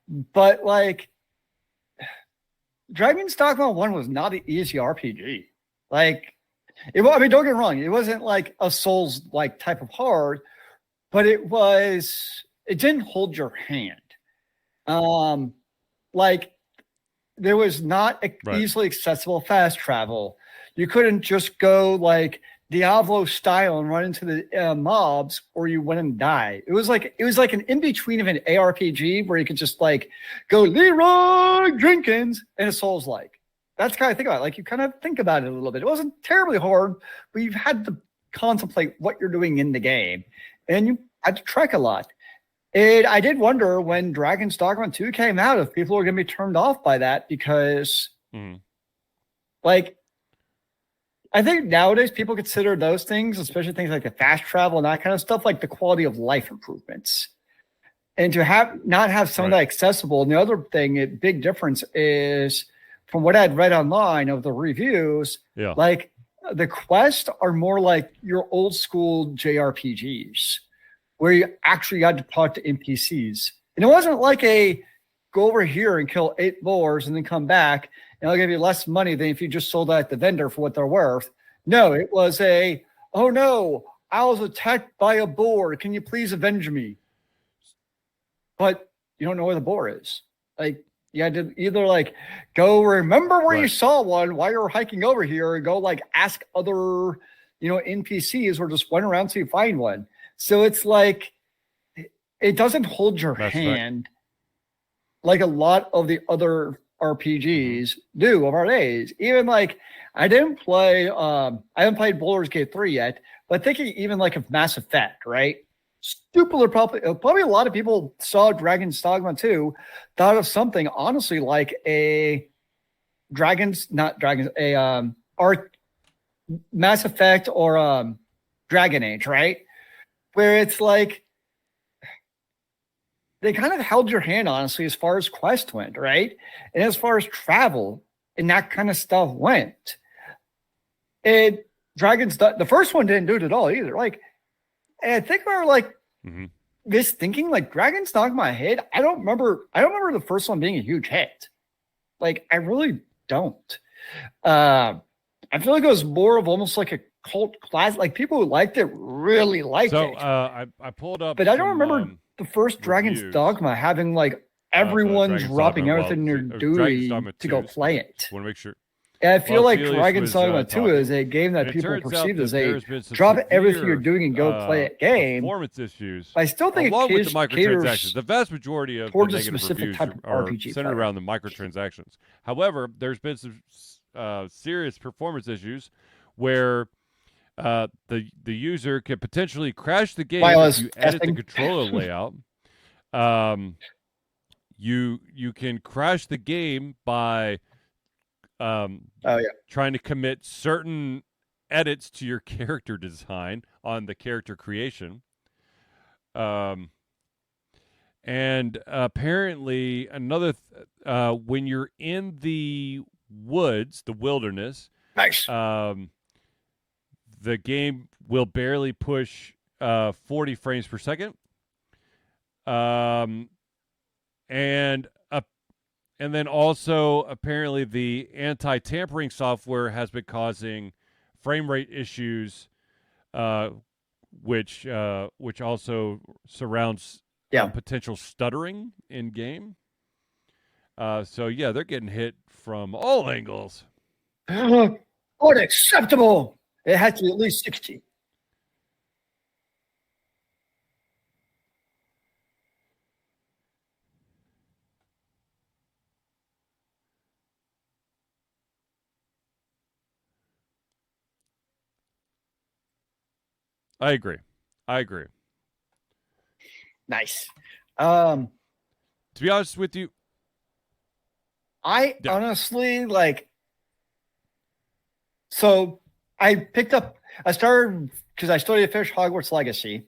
but like, Dragon's Dogma 1 was not an easy RPG. Like, I mean, don't get me wrong, it wasn't like a Souls-like type of hard, but it didn't hold your hand. Like, there was not easily accessible fast travel. You couldn't just go like Diablo style and run into the mobs, or you went and die. It was like an in between of an ARPG where you could just like go Leroy Jenkins and a Souls like. That's kind of think about it. Like, you kind of think about it a little bit. It wasn't terribly hard, but you've had to contemplate what you're doing in the game, and you had to trek a lot. And I did wonder when Dragon's Dogma 2 came out if people were going to be turned off by that because, like, I think nowadays people consider those things, especially things like the fast travel and that kind of stuff, like the quality of life improvements. And to not have some of that accessible. And the other thing, a big difference is, from what I'd read online of the reviews, like the quests are more like your old school JRPGs, where you actually had to talk to NPCs. And it wasn't like a go over here and kill 8 boars and then come back and I'll give you less money than if you just sold that at the vendor for what they're worth. No, it was oh no, I was attacked by a boar. Can you please avenge me? But you don't know where the boar is. Like, you had to either like go remember where you saw one while you were hiking over here and go like ask other, NPCs, or just run around till you find one. So it's like, it doesn't hold your hand like a lot of the other RPGs do of our days. Even like, I haven't played Baldur's Gate 3 yet, but thinking even like of Mass Effect, right? Probably a lot of people saw Dragon's Dogma 2, thought of something honestly like Mass Effect or Dragon Age, right? Where it's like they kind of held your hand, honestly, as far as quest went, right? And as far as travel and that kind of stuff went. And the first one didn't do it at all either. Like, and I think we were like this thinking like Dragon's Dogma hit. I don't remember the first one being a huge hit. Like, I really don't. I feel like it was more of almost like a cult class. Like, people who liked it really liked it. So I pulled up, but I don't remember the first Dragon's Dogma having like everyone's dropping everything they're doing to go play it. Want to make sure. And I feel Well, like Zealeus Dragon's was, Dogma 2 talking. is a game that And it people turns out perceive that as a there's been some drop everything severe, you're doing and go play a game. performance issues, But I still think along it with the microtransactions. caters The vast majority of the towards a negative specific reviews type of are RPG centered player. around the microtransactions. However, there's been some serious performance issues where the user can potentially crash the game if you edit the controller layout. You can crash the game by trying to commit certain edits to your character design on the character creation. And apparently another when you're in the woods, the wilderness, Nice. the game will barely push 40 frames per second. And then also apparently the anti-tampering software has been causing frame rate issues, which also surrounds potential stuttering in game. So yeah, they're getting hit from all angles. Unacceptable. It had to be at least 60. I agree. Nice. To be honest with you, honestly so I started because I started to finish Hogwarts Legacy.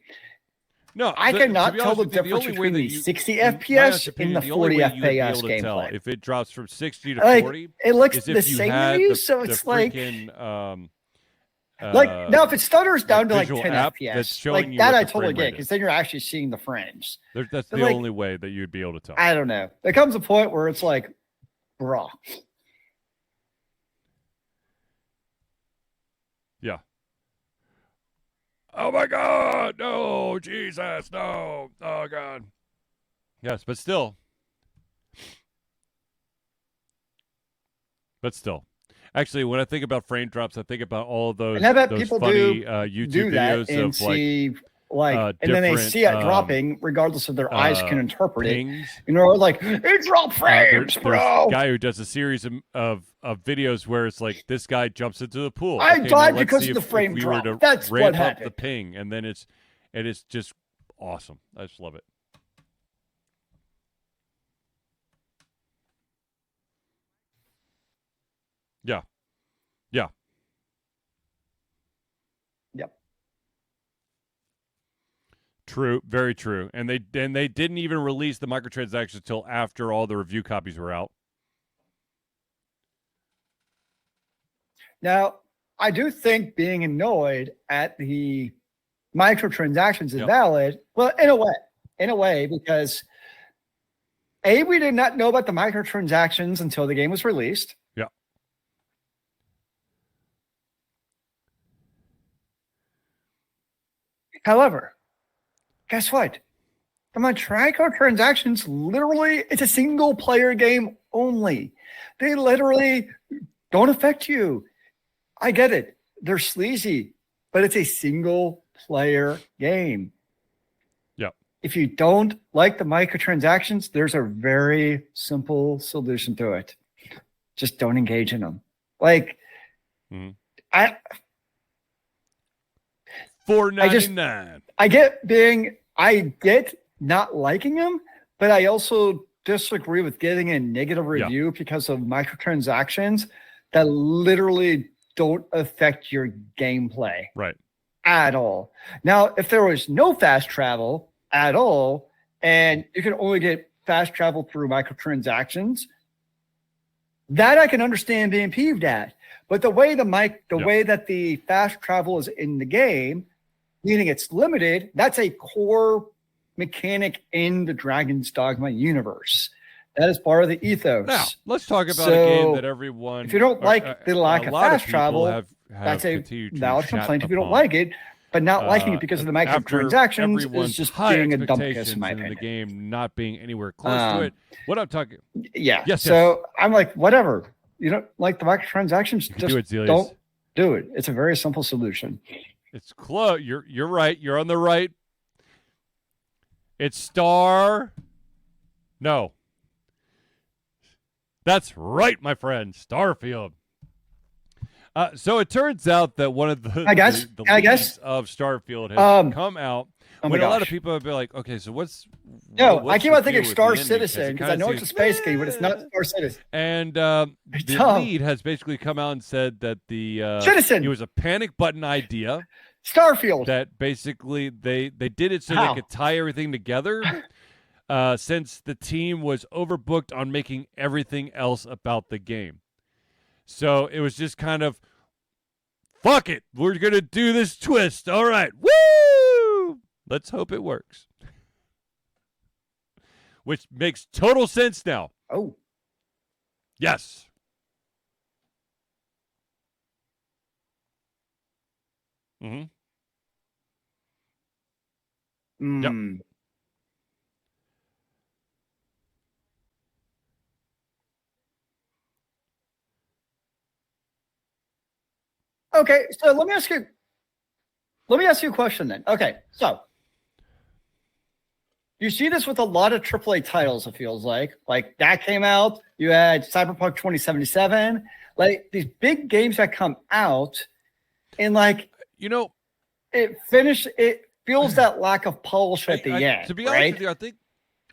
No, I cannot tell the difference between the 60 FPS and the 40 FPS gameplay. If it drops from 60 to 40, it looks the same to me, so it's freaking, now if it stutters down to like 10 FPS, like that I totally get, because then you're actually seeing the frames. That's the only way that you'd be able to tell. I don't know. There comes a point where it's like, bruh. Yeah. Oh my God! No, Jesus, no! Oh God. Yes, but still. Actually, when I think about frame drops, I think about all of those, those funny YouTube videos and of and then they see it dropping, regardless of their eyes can interpret pings. it. You know, like it dropped frames, bro. There's a guy who does a series of videos where it's like this guy jumps into the pool. I died because of the frame drop. That's what happened. The ping, and then it's just awesome. I just love it. Yeah. Yep. True, very true. And they didn't even release the microtransactions until after all the review copies were out. Now, I do think being annoyed at the microtransactions is valid. Well, in a way, because we did not know about the microtransactions until the game was released. Yeah. However, guess what? The microtransactions literally, it's a single player game only. They literally don't affect you. I get it. They're sleazy, but it's a single player game. Yeah. If you don't like the microtransactions, there's a very simple solution to it. Just don't engage in them. Like, $4.99. I get not liking them, but I also disagree with getting a negative review because of microtransactions that literally don't affect your gameplay. Right. At all. Now, if there was no fast travel at all, and you can only get fast travel through microtransactions, that I can understand being peeved at. But the way way that the fast travel is in the game, meaning it's limited, that's a core mechanic in the Dragon's Dogma universe. That is part of the ethos. Now, let's talk about a game that everyone... If you don't like the lack of fast travel, that's a valid complaint if you don't like it, but not liking it because of the microtransactions is just being a dumb kiss, in my opinion. The game not being anywhere close to it. What I'm talking... Yeah. Yes, so I'm like, whatever. you don't like the microtransactions, You can just do it, Zealeus. don't do it. It's a very simple solution. It's close. You're right. You're on the right. It's Star. No. That's right, my friend. Starfield. So it turns out that one of the leads of Starfield has come out. When a lot of people have been like, okay, so what's I keep on the thinking deal with Star the ending? Citizen because I know it's a space game, but it's not Star Citizen. And the lead has basically come out and said that Citizen, it was a panic button idea. Starfield. That basically they did it so they could tie everything together. Since the team was overbooked on making everything else about the game. So it was just kind of, fuck it, we're going to do this twist. All right, woo! Let's hope it works. Which makes total sense now. Oh. Yes. Mm-hmm. Yep. Okay, so let me ask you a question then. Okay, so you see this with a lot of AAA titles, it feels like that came out, you had Cyberpunk 2077, like these big games that come out and it feels that lack of polish at the end. To be honest with you,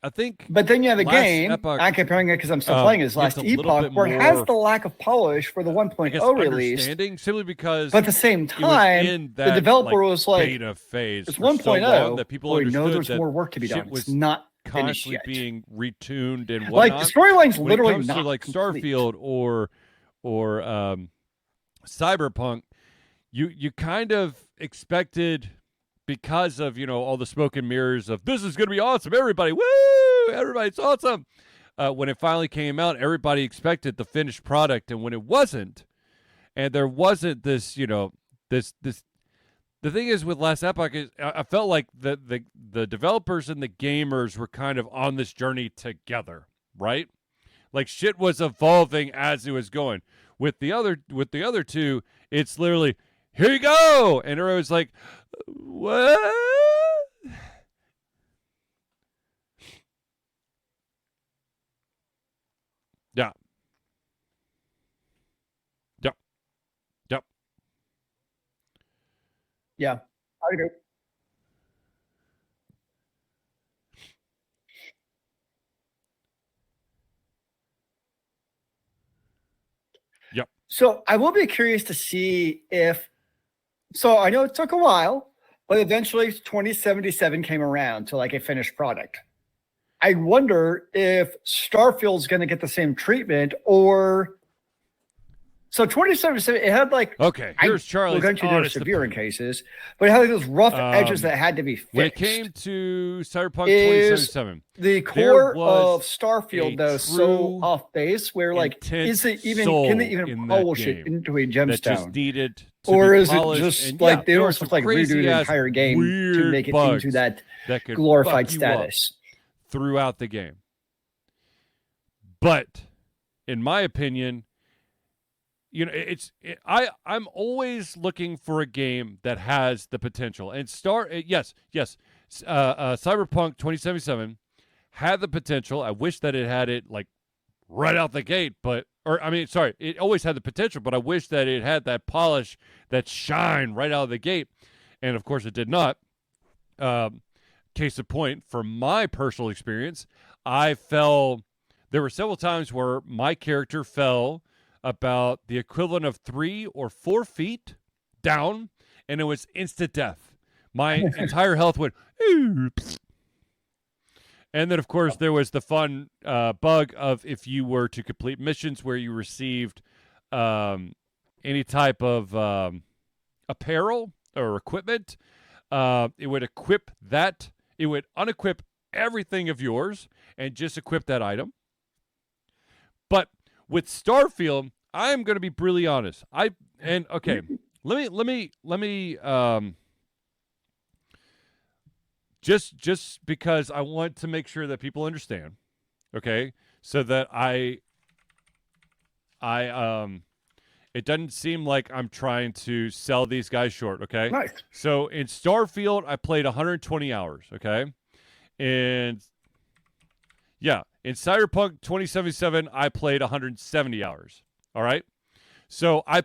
I think but then you have a game, I'm comparing it because I'm still playing his last Epoch, where it has the lack of polish for the 1.0 release. Simply because, but at the same time, the developer was like, beta phase it's 1.0, that people we know understood there's more work to be done. Was it's not constantly being retuned and whatnot. Like the storyline's when literally it comes not to like complete. Starfield or Cyberpunk, you kind of expected, because of all the smoke and mirrors of this is going to be awesome, everybody, woo, everybody's awesome. When it finally came out, everybody expected the finished product, and when it wasn't, and there wasn't this, this. The thing is with Last Epoch is I felt like the developers and the gamers were kind of on this journey together, right? Like shit was evolving as it was going. With the other two, it's literally, here you go, and everyone's like, what? Yeah. Yep. Yep. Yeah, I agree. Yep. So I will be curious to see if. So I know it took a while, but eventually 2077 came around to like a finished product. I wonder if Starfield's going to get the same treatment, or so 2077 it had like, okay, here's Charlie's we're going to do honest severe opinion. cases, but it had like those rough edges that had to be fixed. When it came to Cyberpunk 2077, the core of Starfield though so off base, where like is it even, can they even polish it into a gemstone? That just needed to or be is it polished, just like they don't just like redo the entire game to make it into that glorified status throughout the game? But in my opinion, I'm always looking for a game that has the potential. And Cyberpunk 2077 had the potential. I wish that it had it like right out the gate, it always had the potential, but I wish that it had that polish, that shine right out of the gate. And of course it did not. Case in point, from my personal experience, there were several times where my character fell about the equivalent of 3 or 4 feet down, and it was instant death. My entire health went, and then of course there was the fun bug of if you were to complete missions where you received any type of apparel or equipment, it would equip that. It would unequip everything of yours and just equip that item. But with Starfield, I'm going to be brutally honest. Let me just because I want to make sure that people understand, okay? So that It doesn't seem like I'm trying to sell these guys short, okay? Nice. So in Starfield, I played 120 hours, okay? And yeah, in Cyberpunk 2077, I played 170 hours, all right? So I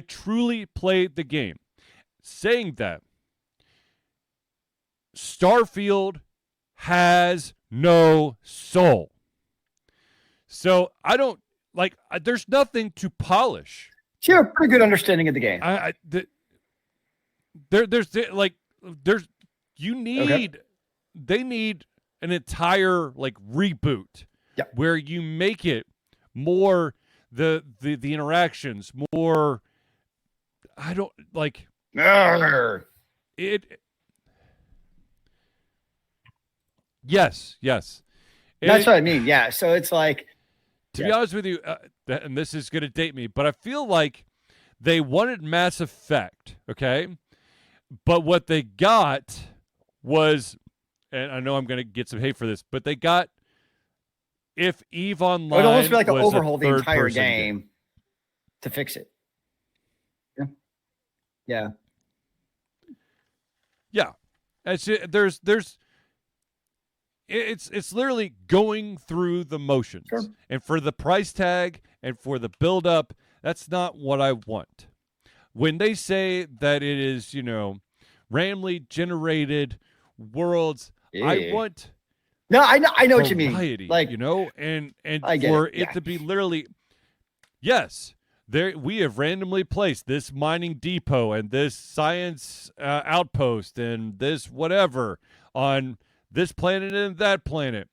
truly played the game. Saying that, Starfield has no soul. So I don't, there's nothing to polish. So you have a pretty good understanding of the game. They need an entire reboot, where you make it more the interactions more. I don't like it. Yes. That's what I mean. Yeah. So it's like, to be honest with you, and this is going to date me, but I feel like they wanted Mass Effect, okay? But what they got was, and I know I'm going to get some hate for this, but they got if EVE Online it would almost be like an was overhaul a the entire third-person game to fix it. Yeah. Yeah. It's literally going through the motions. Sure. And for the price tag and for the build up, that's not what I want. When they say that it is, randomly generated worlds, I want No, I know what you variety, mean. Like, and for it to be literally, yes, we have randomly placed this mining depot and this science outpost and this whatever on this planet and that planet,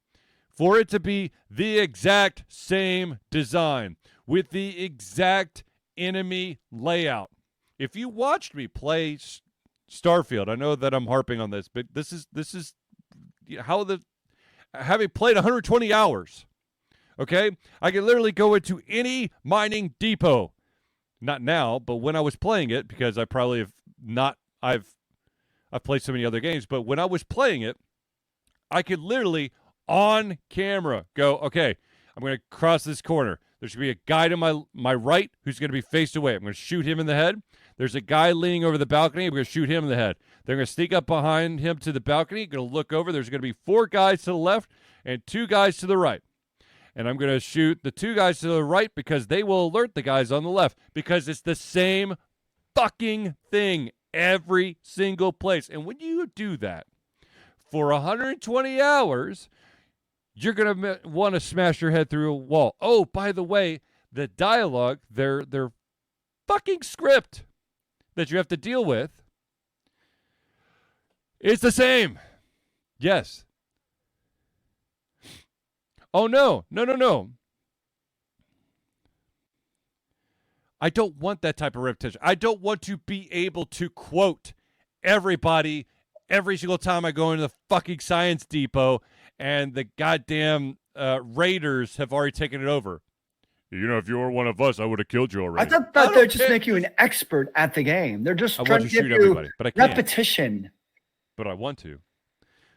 for it to be the exact same design with the exact enemy layout. If you watched me play Starfield, I know that I'm harping on this, but this is having played 120 hours, okay? I can literally go into any mining depot. Not now, but when I was playing it, because I probably have not, I've played so many other games, but when I was playing it, I could literally, on camera, go, okay, I'm going to cross this corner. There's going to be a guy to my right who's going to be faced away. I'm going to shoot him in the head. There's a guy leaning over the balcony. I'm going to shoot him in the head. They're going to sneak up behind him to the balcony. Going to look over. There's going to be 4 guys to the left and 2 guys to the right. And I'm going to shoot the 2 guys to the right because they will alert the guys on the left, because it's the same fucking thing every single place. And when you do that for 120 hours, you're going to want to smash your head through a wall. Oh, by the way, the dialogue, their fucking script that you have to deal with, it's the same. Yes. Oh, no. I don't want that type of repetition. I don't want to be able to quote everybody every single time I go into the fucking science depot and the goddamn raiders have already taken it over. If you were one of us, I would have killed you already. I thought that they'd just make you an expert at the game. They're just trying to give you everybody, but I can't. Repetition. But I want to.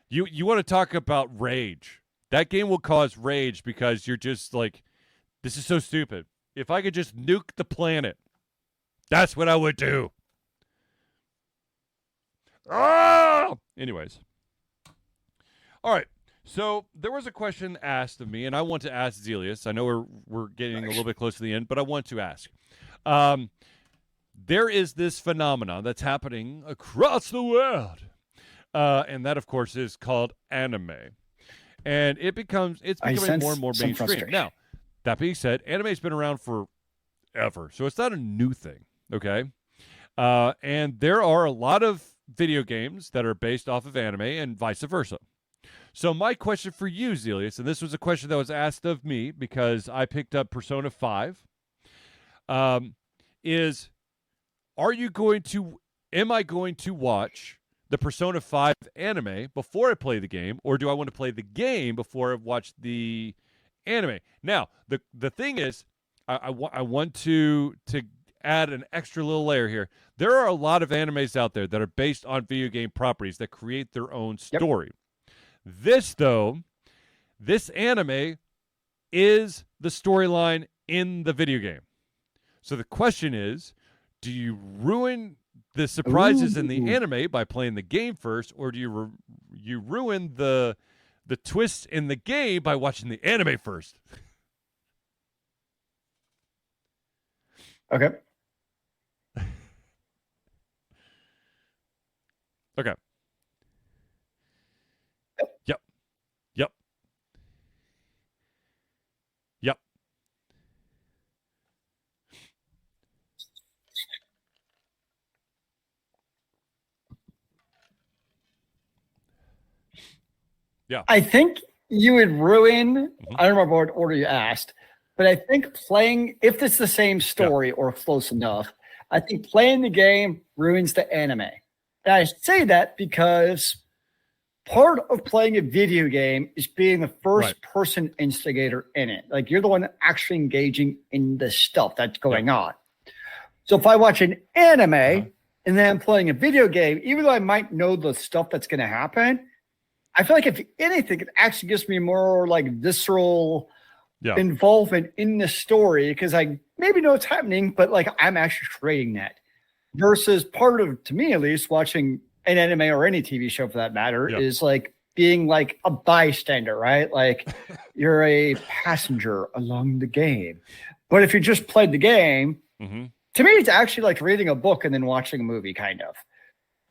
You want to talk about rage. That game will cause rage because you're just like, this is so stupid. If I could just nuke the planet, that's what I would do. Ah! Anyways. All right. So there was a question asked of me, and I want to ask Zealeus. I know we're getting a little bit close to the end, but I want to ask. There is this phenomenon that's happening across the world, and that, of course, is called anime. And it's becoming more and more mainstream. Now, that being said, anime's been around forever, so it's not a new thing, okay? And there are a lot of video games that are based off of anime and vice versa. So my question for you, Zealeus, and this was a question that was asked of me because I picked up Persona 5, is am I going to watch the Persona 5 anime before I play the game, or do I want to play the game before I watch the anime? Now, the thing is, I want to add an extra little layer here. There are a lot of animes out there that are based on video game properties that create their own story. Yep. This anime is the storyline in the video game. So the question is, do you ruin the surprises in the anime by playing the game first, or do you ruin the twists in the game by watching the anime first? Okay. Okay. Yep. Yep. Yep. Yeah. I think you would ruin, I don't remember what order you asked, but I think playing, if it's the same story or close enough, I think playing the game ruins the anime. And I say that because part of playing a video game is being the first person instigator in it. Like you're the one actually engaging in the stuff that's going on. So if I watch an anime and then I'm playing a video game, even though I might know the stuff that's going to happen, I feel like if anything, it actually gives me more like visceral involvement in the story because I maybe know what's happening, but like I'm actually creating that. Versus part of, to me at least, watching an anime or any TV show for that matter is like being like a bystander, right? Like you're a passenger along the game. But if you just played the game, to me, it's actually like reading a book and then watching a movie, kind of.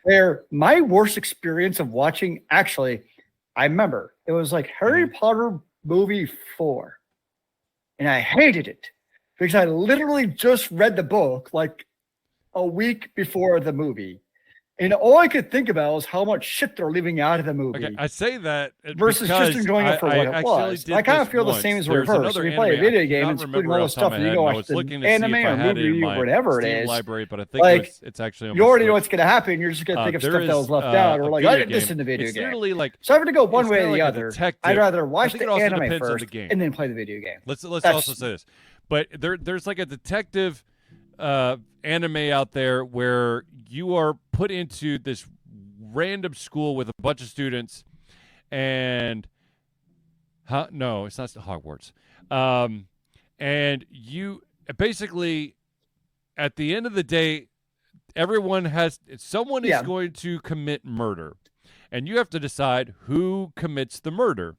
Where my worst experience of watching, actually, I remember it was like Harry Potter movie 4. And I hated it because I literally just read the book like a week before the movie. And all I could think about was how much shit they're leaving out of the movie. Okay, I say that versus just enjoying it for what it was. I kind of feel the same as reverse. When you play a video game, it's putting all the stuff and you go watch the anime or movie or whatever it is. Library, but I think like, it's actually you already know what's going to happen. You're just going to think of stuff that was left out or like, I did this in the video game. Like, so I have to go one way or the other. I'd rather watch the anime first and then play the video game. Let's also say this. But there's like a detective anime out there where you are put into this random school with a bunch of students and no, it's not Hogwarts. And you basically at the end of the day, someone is going to commit murder and you have to decide who commits the murder.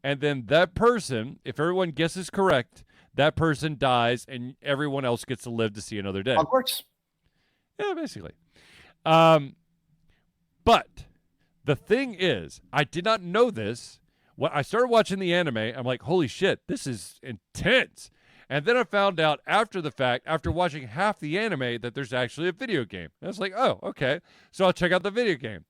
And then that person, if everyone guesses correct, that person dies and everyone else gets to live to see another day. Hogwarts? Yeah, basically. But the thing is, I did not know this. When I started watching the anime, I'm like, holy shit, this is intense. And then I found out after the fact, after watching half the anime, that there's actually a video game. And I was like, oh, okay. So I'll check out the video game.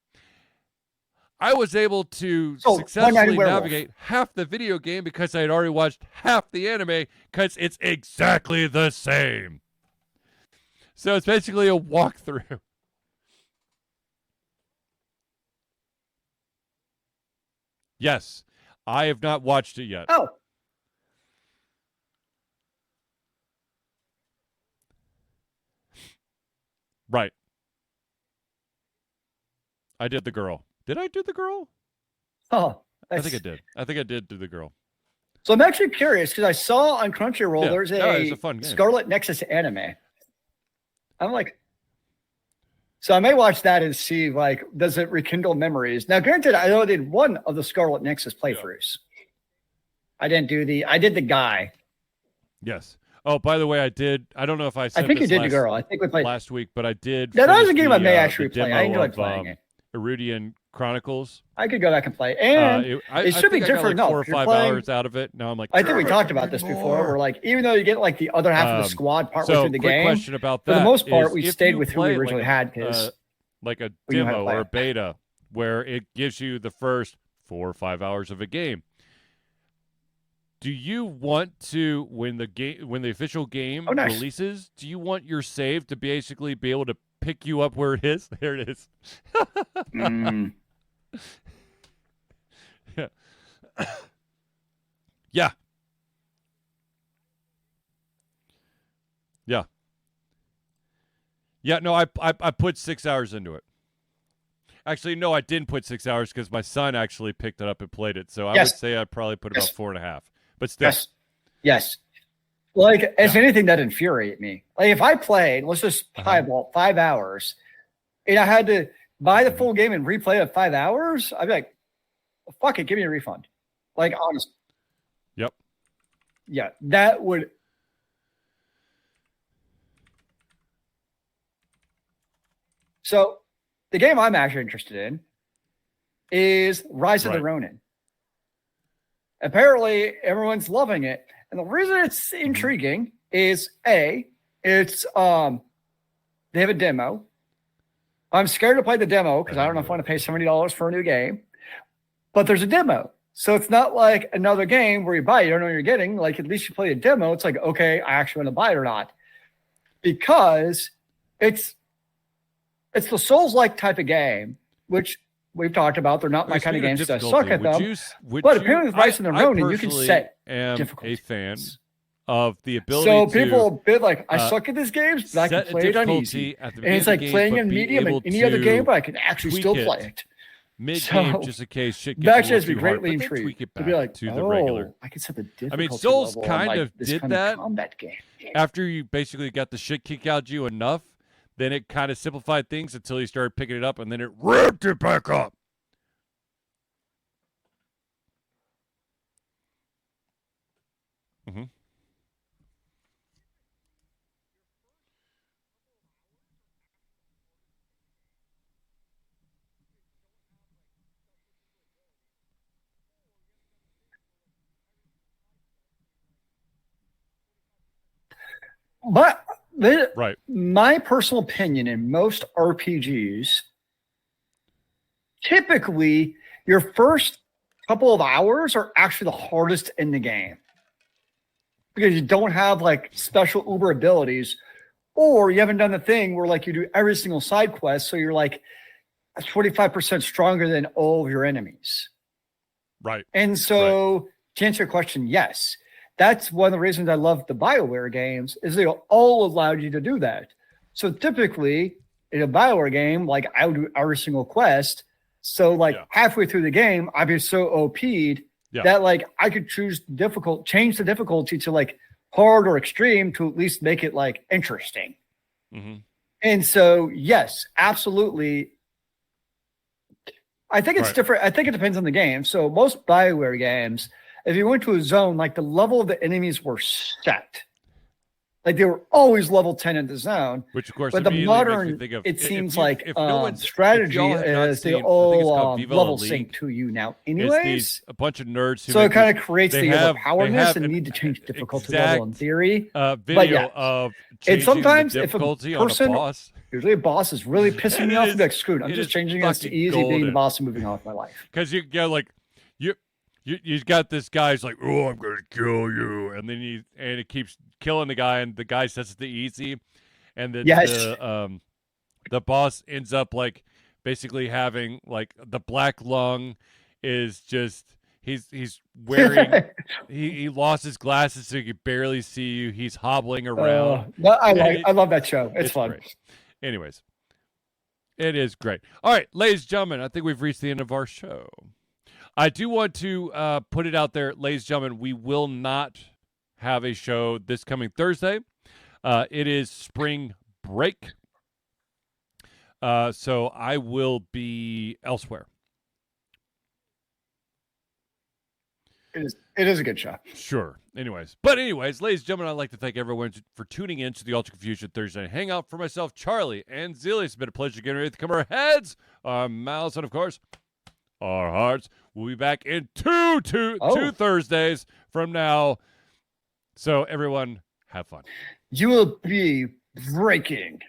I was able to successfully navigate half the video game because I had already watched half the anime because it's exactly the same. So it's basically a walkthrough. Yes, I have not watched it yet. Oh. Right. I did the girl. Did I do the girl? Oh. I think I did. I think I did do the girl. So I'm actually curious because I saw on Crunchyroll there's a fun Scarlet Nexus anime. I'm like, so I may watch that and see, like, does it rekindle memories? Now, granted, I only did one of the Scarlet Nexus playthroughs. I did the guy. Yes. Oh, by the way, I don't know if I said I think you did the girl. I think we played last week, but I did. That was a game I may actually play. I enjoyed playing it. Erudian Chronicles. I could go back and play. And it should be different enough. 4 or 5 hours out of it. Now I'm like, I think we talked about this before. We're like, even though you get like the other half of the squad partway through the game, question about that for the most part, we stayed with who we originally had because like a demo or a beta where it gives you the first 4 or 5 hours of a game. Do you want to, when the official game releases, do you want your save to basically be able to pick you up where it is? There it is. Yeah. Yeah. Yeah. Yeah, no, I put 6 hours into it. Actually, no, I didn't put 6 hours because my son actually picked it up and played it. So I would say I'd probably put about 4.5. But still. Yes. Like, if anything, that infuriate me. Like, if I played, let's just highball 5 hours, and I had to buy the full game and replay it 5 hours, I'd be like, well, fuck it, give me a refund. Like, honestly. Yep. Yeah, that would. So, the game I'm actually interested in is Rise of the Ronin. Apparently, everyone's loving it. And the reason it's intriguing is it's they have a demo. I'm scared to play the demo because I don't know if I want to pay $70 for a new game. But there's a demo. So it's not like another game where you buy it, you don't know what you're getting. Like, at least you play a demo. It's like, okay, I actually want to buy it or not. Because it's the Souls-like type of game, which we've talked about. They're not my kind of games, so I suck at them. But apparently with Rise of the Ronin, you can set difficulty. A fan of the ability so people bid like, I suck at this game, but I can play it on easy. And it's like playing in medium in any other game, but I can actually still play it. Mid-game, just in case shit gets actually a has little me too hard, greatly but then tweak intrigued it back to be like, to the regular. I can set the difficulty. I mean, Souls level kind on, of this did kind that of combat game. After you basically got the shit kicked out of you enough, then it kind of simplified things until you started picking it up, and then it ripped it back up. Mm-hmm. But Right. my personal opinion in most RPGs, typically your first couple of hours are actually the hardest in the game because you don't have like special uber abilities, or you haven't done the thing where like you do every single side quest, so you're like 25% stronger than all of your enemies. Right. And so to answer your question, yes. That's one of the reasons I love the BioWare games is they all allowed you to do that. So typically in a BioWare game, like I would do every single quest. So like halfway through the game, I'd be so OP'd that like I could change the difficulty to like hard or extreme to at least make it like interesting. Mm-hmm. And so, yes, absolutely. I think it's different. I think it depends on the game. So most BioWare games, if you went to a zone, like the level of the enemies were set. Like they were always level 10 in the zone. Which of course, but the modern, it seems like strategy is they all level sync to you now anyways. A bunch of nerds who so it kind of creates the overpowerness and need to change difficulty level in theory. Video of and sometimes if a person, on a boss, usually a boss is really pissing me off, I'm like, screwed, I'm just changing this to easy, being the boss and moving on with my life. Because you got this guy's like, oh, I'm gonna kill you, and then it keeps killing the guy, and the guy sets it to easy, and then the boss ends up like basically having like the black lung is just he's wearing he lost his glasses so he could barely see you. He's hobbling around. I love that show. It's fun. Great. Anyways, it is great. All right, ladies and gentlemen, I think we've reached the end of our show. I do want to put it out there, ladies and gentlemen, we will not have a show this coming Thursday. It is spring break. So I will be elsewhere. It is a good show. Sure. Anyways, ladies and gentlemen, I'd like to thank everyone for tuning in to the Ultra Confusion Thursday Hangout. For myself, Charlie, and Zealeus, it's been a pleasure getting ready to come our heads, our mouths, and of course, our hearts. We'll be back in two Thursdays from now. So everyone, have fun. You will be breaking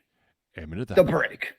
the break.